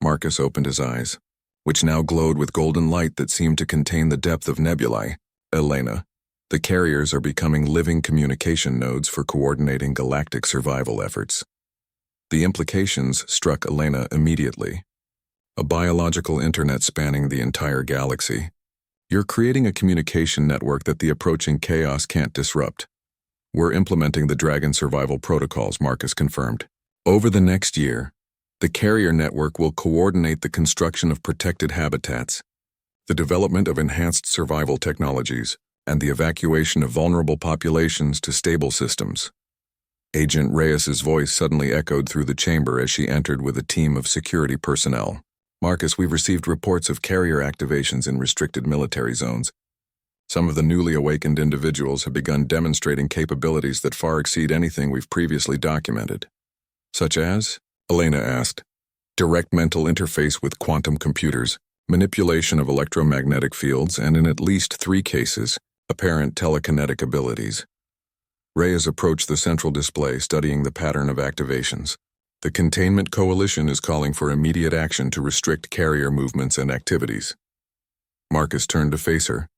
Marcus opened his eyes, which now glowed with golden light that seemed to contain the depth of nebulae. Elena, the carriers are becoming living communication nodes for coordinating galactic survival efforts. The implications struck Elena immediately. A biological internet spanning the entire galaxy. You're creating a communication network that the approaching chaos can't disrupt. We're implementing the Dragon survival protocols, Marcus confirmed. Over the next year, the carrier network will coordinate the construction of protected habitats, the development of enhanced survival technologies, and the evacuation of vulnerable populations to stable systems. Agent Reyes's voice suddenly echoed through the chamber as she entered with a team of security personnel. Marcus, we've received reports of carrier activations in restricted military zones. Some of the newly awakened individuals have begun demonstrating capabilities that far exceed anything we've previously documented. Such as? Elena asked. Direct mental interface with quantum computers, manipulation of electromagnetic fields, and in at least 3 cases, apparent telekinetic abilities. Reyes approached the central display, studying the pattern of activations. The Containment Coalition is calling for immediate action to restrict carrier movements and activities. Marcus turned to face her,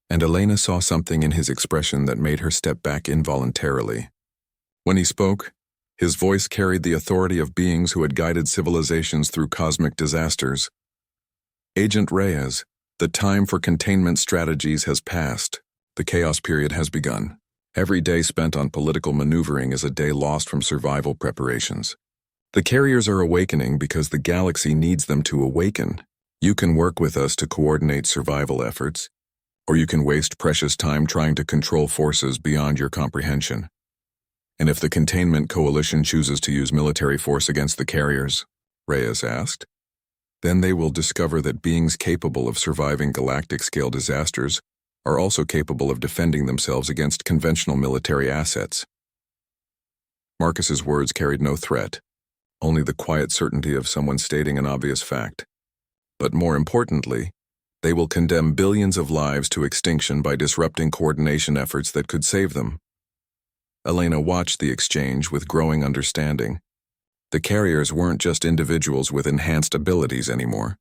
and Elena saw something in his expression that made her step back involuntarily. When he spoke, his voice carried the authority of beings who had guided civilizations through cosmic disasters. Agent Reyes, the time for containment strategies has passed. The chaos period has begun. Every day spent on political maneuvering is a day lost from survival preparations. The carriers are awakening because the galaxy needs them to awaken. You can work with us to coordinate survival efforts, or you can waste precious time trying to control forces beyond your comprehension. And if the Containment Coalition chooses to use military force against the carriers, Reyes asked, then they will discover that beings capable of surviving galactic-scale disasters are also capable of defending themselves against conventional military assets. Marcus's words carried no threat, only the quiet certainty of someone stating an obvious fact. But more importantly, they will condemn billions of lives to extinction by disrupting coordination efforts that could save them. Elena watched the exchange with growing understanding. The carriers weren't just individuals with enhanced abilities anymore.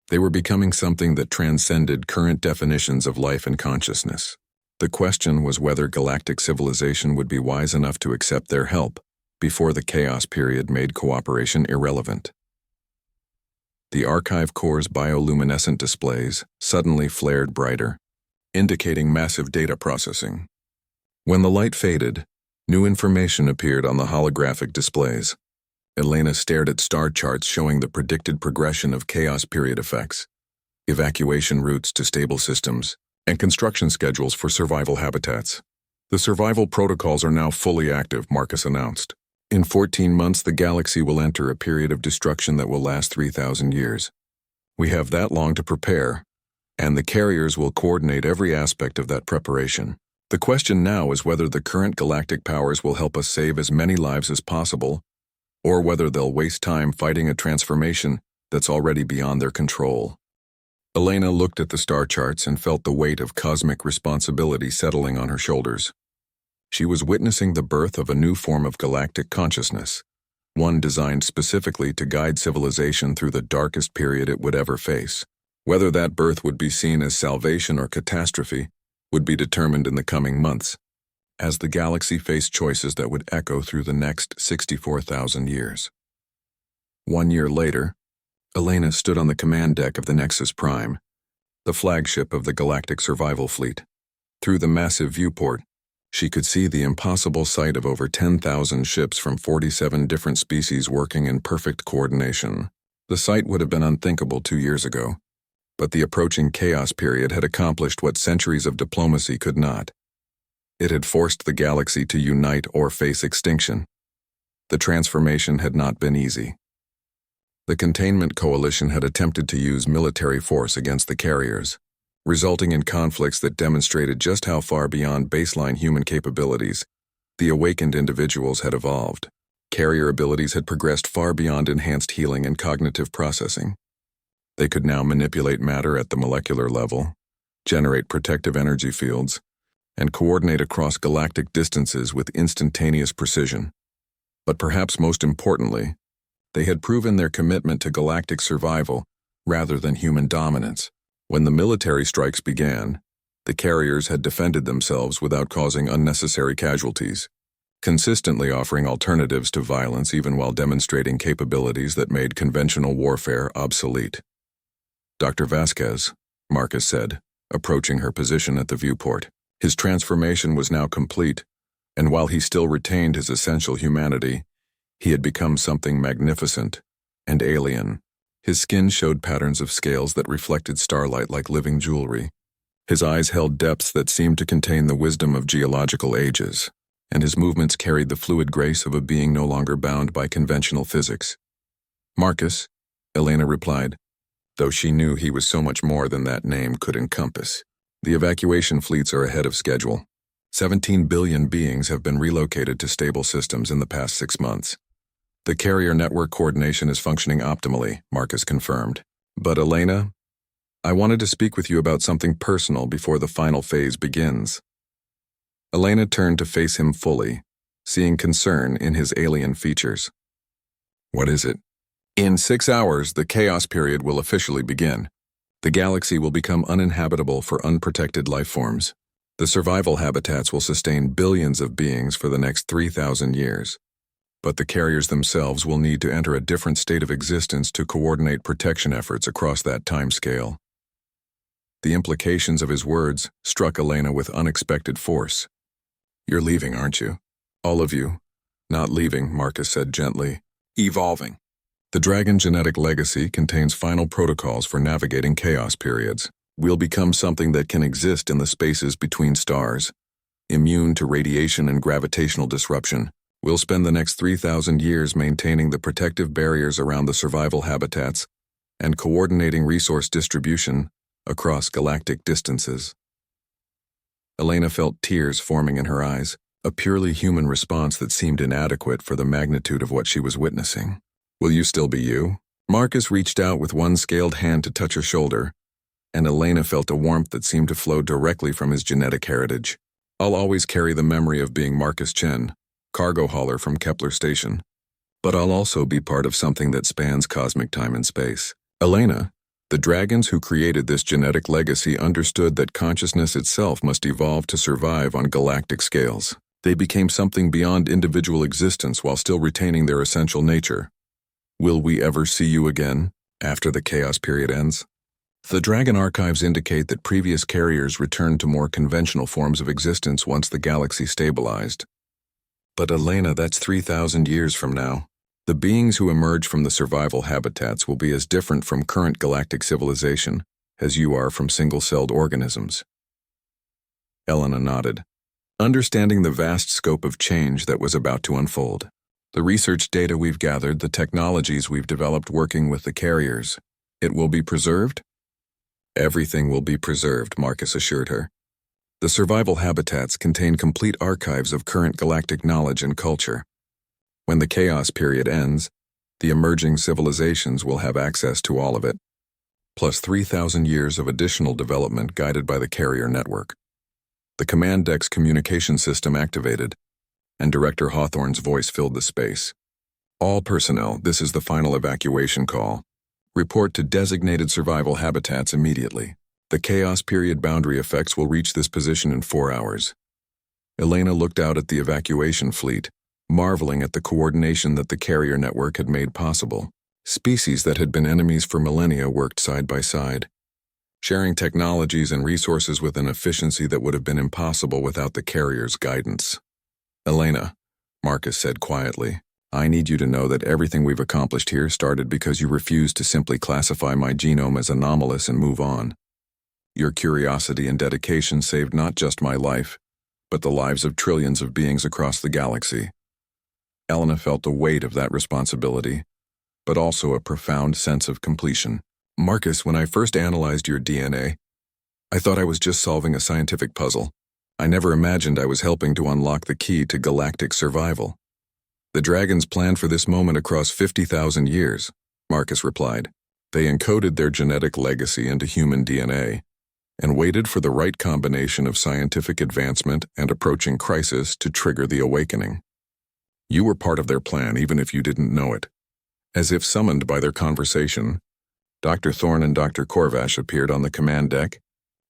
They were becoming something that transcended current definitions of life and consciousness. The question was whether galactic civilization would be wise enough to accept their help before the chaos period made cooperation irrelevant. The archive core's bioluminescent displays suddenly flared brighter, indicating massive data processing. When the light faded, new information appeared on the holographic displays. Elena stared at star charts showing the predicted progression of chaos period effects, evacuation routes to stable systems, and construction schedules for survival habitats. The survival protocols are now fully active, Marcus announced. In 14 months, the galaxy will enter a period of destruction that will last 3,000 years. We have that long to prepare, and the carriers will coordinate every aspect of that preparation. The question now is whether the current galactic powers will help us save as many lives as possible, or whether they'll waste time fighting a transformation that's already beyond their control. Elena looked at the star charts and felt the weight of cosmic responsibility settling on her shoulders. She was witnessing the birth of a new form of galactic consciousness, one designed specifically to guide civilization through the darkest period it would ever face. Whether that birth would be seen as salvation or catastrophe would be determined in the coming months, as the galaxy faced choices that would echo through the next 64,000 years. 1 year later, Elena stood on the command deck of the Nexus Prime, the flagship of the Galactic Survival Fleet. Through the massive viewport, she could see the impossible sight of over 10,000 ships from 47 different species working in perfect coordination. The sight would have been unthinkable 2 years ago, but the approaching chaos period had accomplished what centuries of diplomacy could not. It had forced the galaxy to unite or face extinction. The transformation had not been easy. The Containment Coalition had attempted to use military force against the carriers, resulting in conflicts that demonstrated just how far beyond baseline human capabilities the awakened individuals had evolved. Carrier abilities had progressed far beyond enhanced healing and cognitive processing. They could now manipulate matter at the molecular level, generate protective energy fields, and coordinate across galactic distances with instantaneous precision. But perhaps most importantly, they had proven their commitment to galactic survival rather than human dominance. When the military strikes began, the carriers had defended themselves without causing unnecessary casualties, consistently offering alternatives to violence even while demonstrating capabilities that made conventional warfare obsolete. "Dr. Vasquez," Marcus said, approaching her position at the viewport. His transformation was now complete, and while he still retained his essential humanity, he had become something magnificent and alien. His skin showed patterns of scales that reflected starlight like living jewelry. His eyes held depths that seemed to contain the wisdom of geological ages, and his movements carried the fluid grace of a being no longer bound by conventional physics. "Marcus," Elena replied, though she knew he was so much more than that name could encompass. "The evacuation fleets are ahead of schedule. 17 billion beings have been relocated to stable systems in the past 6 months. The carrier network coordination is functioning optimally," Marcus confirmed. "But Elena, I wanted to speak with you about something personal before the final phase begins." Elena turned to face him fully, seeing concern in his alien features. "What is it?" "In 6 hours, the chaos period will officially begin. The galaxy will become uninhabitable for unprotected life forms. The survival habitats will sustain billions of beings for the next 3,000 years. But the carriers themselves will need to enter a different state of existence to coordinate protection efforts across that timescale." The implications of his words struck Elena with unexpected force. "You're leaving, aren't you? All of you." "Not leaving," Marcus said gently. "Evolving. The Dragon genetic legacy contains final protocols for navigating chaos periods. We'll become something that can exist in the spaces between stars, immune to radiation and gravitational disruption. We'll spend the next 3,000 years maintaining the protective barriers around the survival habitats and coordinating resource distribution across galactic distances." Elena felt tears forming in her eyes, a purely human response that seemed inadequate for the magnitude of what she was witnessing. "Will you still be you?" Marcus reached out with one scaled hand to touch her shoulder, and Elena felt a warmth that seemed to flow directly from his genetic heritage. "I'll always carry the memory of being Marcus Chen, cargo hauler from Kepler Station. But I'll also be part of something that spans cosmic time and space." "Elena, the dragons who created this genetic legacy understood that consciousness itself must evolve to survive on galactic scales. They became something beyond individual existence while still retaining their essential nature. Will we ever see you again, after the chaos period ends?" "The Dragon archives indicate that previous carriers returned to more conventional forms of existence once the galaxy stabilized. But Elena, that's 3,000 years from now. The beings who emerge from the survival habitats will be as different from current galactic civilization as you are from single-celled organisms." Elena nodded, understanding the vast scope of change that was about to unfold. "The research data we've gathered, the technologies we've developed working with the carriers, it will be preserved?" "Everything will be preserved," Marcus assured her. "The survival habitats contain complete archives of current galactic knowledge and culture. When the chaos period ends, the emerging civilizations will have access to all of it, plus 3,000 years of additional development guided by the carrier network." The command deck's communication system activated, and Director Hawthorne's voice filled the space. "All personnel, this is the final evacuation call. Report to designated survival habitats immediately. The chaos period boundary effects will reach this position in 4 hours." Elena looked out at the evacuation fleet, marveling at the coordination that the carrier network had made possible. Species that had been enemies for millennia worked side by side, sharing technologies and resources with an efficiency that would have been impossible without the carrier's guidance. "Elena," Marcus said quietly, "I need you to know that everything we've accomplished here started because you refused to simply classify my genome as anomalous and move on. Your curiosity and dedication saved not just my life, but the lives of trillions of beings across the galaxy." Elena felt the weight of that responsibility, but also a profound sense of completion. "Marcus, when I first analyzed your DNA, I thought I was just solving a scientific puzzle. I never imagined I was helping to unlock the key to galactic survival." "The dragons planned for this moment across 50,000 years," Marcus replied. They encoded their genetic legacy into human DNA and waited for the right combination of scientific advancement and approaching crisis to trigger the awakening. You were part of their plan even if you didn't know it. As if summoned by their conversation, Dr. Thorne and Dr. Corvash appeared on the command deck,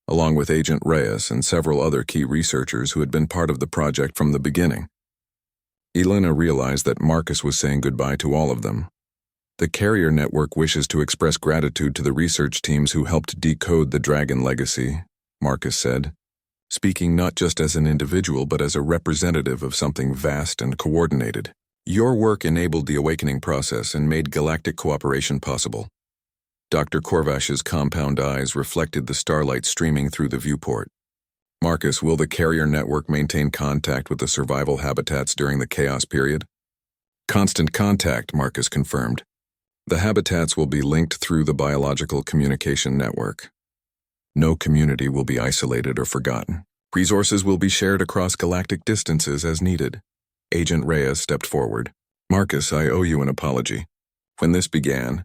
along with Agent Reyes and several other key researchers who had been part of the project from the beginning. Elena realized that Marcus was saying goodbye to all of them. The carrier network wishes to express gratitude to the research teams who helped decode the Dragon legacy, Marcus said, speaking not just as an individual but as a representative of something vast and coordinated. Your work enabled the awakening process and made galactic cooperation possible. Dr. Corvash's compound eyes reflected the starlight streaming through the viewport. Marcus, will the carrier network maintain contact with the survival habitats during the chaos period? Constant contact, Marcus confirmed. The habitats will be linked through the biological communication network. No community will be isolated or forgotten. Resources will be shared across galactic distances as needed. Agent Reyes stepped forward. Marcus, I owe you an apology. When this began,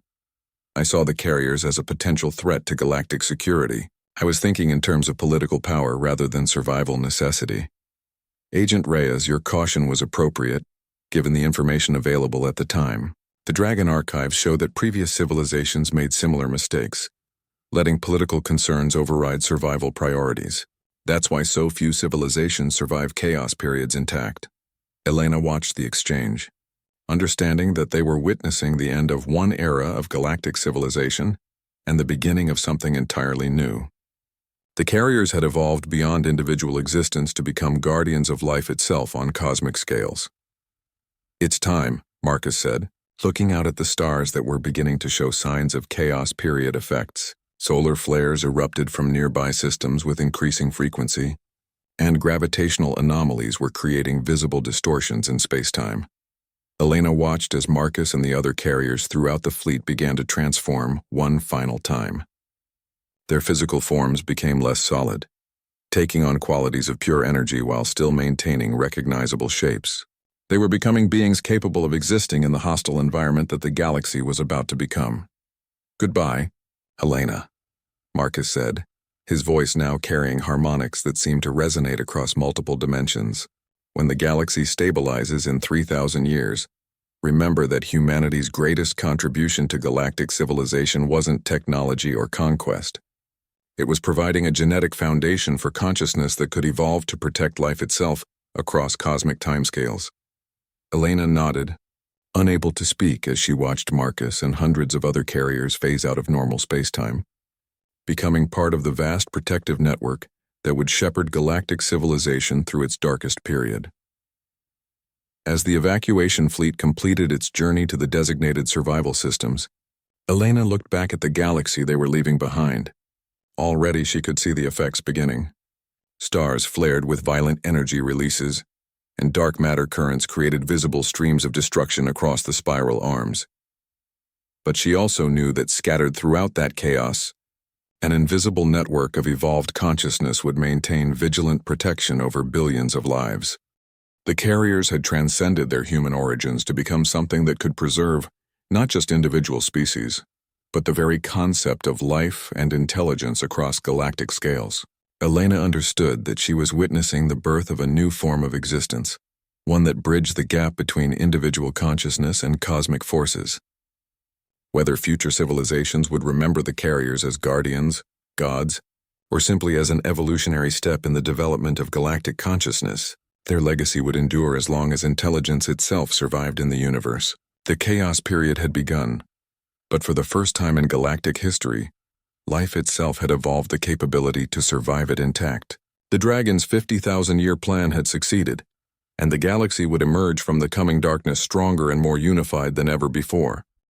I saw the carriers as a potential threat to galactic security. I was thinking in terms of political power rather than survival necessity. Agent Reyes, your caution was appropriate, given the information available at the time. The Dragon archives show that previous civilizations made similar mistakes, letting political concerns override survival priorities. That's why so few civilizations survive chaos periods intact. Elena watched the exchange, understanding that they were witnessing the end of one era of galactic civilization and the beginning of something entirely new. The carriers had evolved beyond individual existence to become guardians of life itself on cosmic scales. It's time, Marcus said, looking out at the stars that were beginning to show signs of chaos period effects. Solar flares erupted from nearby systems with increasing frequency, and gravitational anomalies were creating visible distortions in spacetime. Elena watched as Marcus and the other carriers throughout the fleet began to transform one final time. Their physical forms became less solid, taking on qualities of pure energy while still maintaining recognizable shapes. They were becoming beings capable of existing in the hostile environment that the galaxy was about to become. Goodbye, Elena, Marcus said, his voice now carrying harmonics that seemed to resonate across multiple dimensions. When the galaxy stabilizes in 3,000 years, remember that humanity's greatest contribution to galactic civilization wasn't technology or conquest. It was providing a genetic foundation for consciousness that could evolve to protect life itself across cosmic timescales. Elena nodded, unable to speak as she watched Marcus and hundreds of other carriers phase out of normal spacetime, becoming part of the vast protective network that would shepherd galactic civilization through its darkest period. As the evacuation fleet completed its journey to the designated survival systems, Elena looked back at the galaxy they were leaving behind. Already she could see the effects beginning. Stars flared with violent energy releases, and dark matter currents created visible streams of destruction across the spiral arms. But she also knew that scattered throughout that chaos, an invisible network of evolved consciousness would maintain vigilant protection over billions of lives. The carriers had transcended their human origins to become something that could preserve not just individual species, but the very concept of life and intelligence across galactic scales. Elena understood that she was witnessing the birth of a new form of existence, one that bridged the gap between individual consciousness and cosmic forces. Whether future civilizations would remember the carriers as guardians, gods, or simply as an evolutionary step in the development of galactic consciousness, their legacy would endure as long as intelligence itself survived in the universe. The chaos period had begun, but for the first time in galactic history, life itself had evolved the capability to survive it intact. The Dragon's 50,000-year plan had succeeded, and the galaxy would emerge from the coming darkness stronger and more unified than ever before.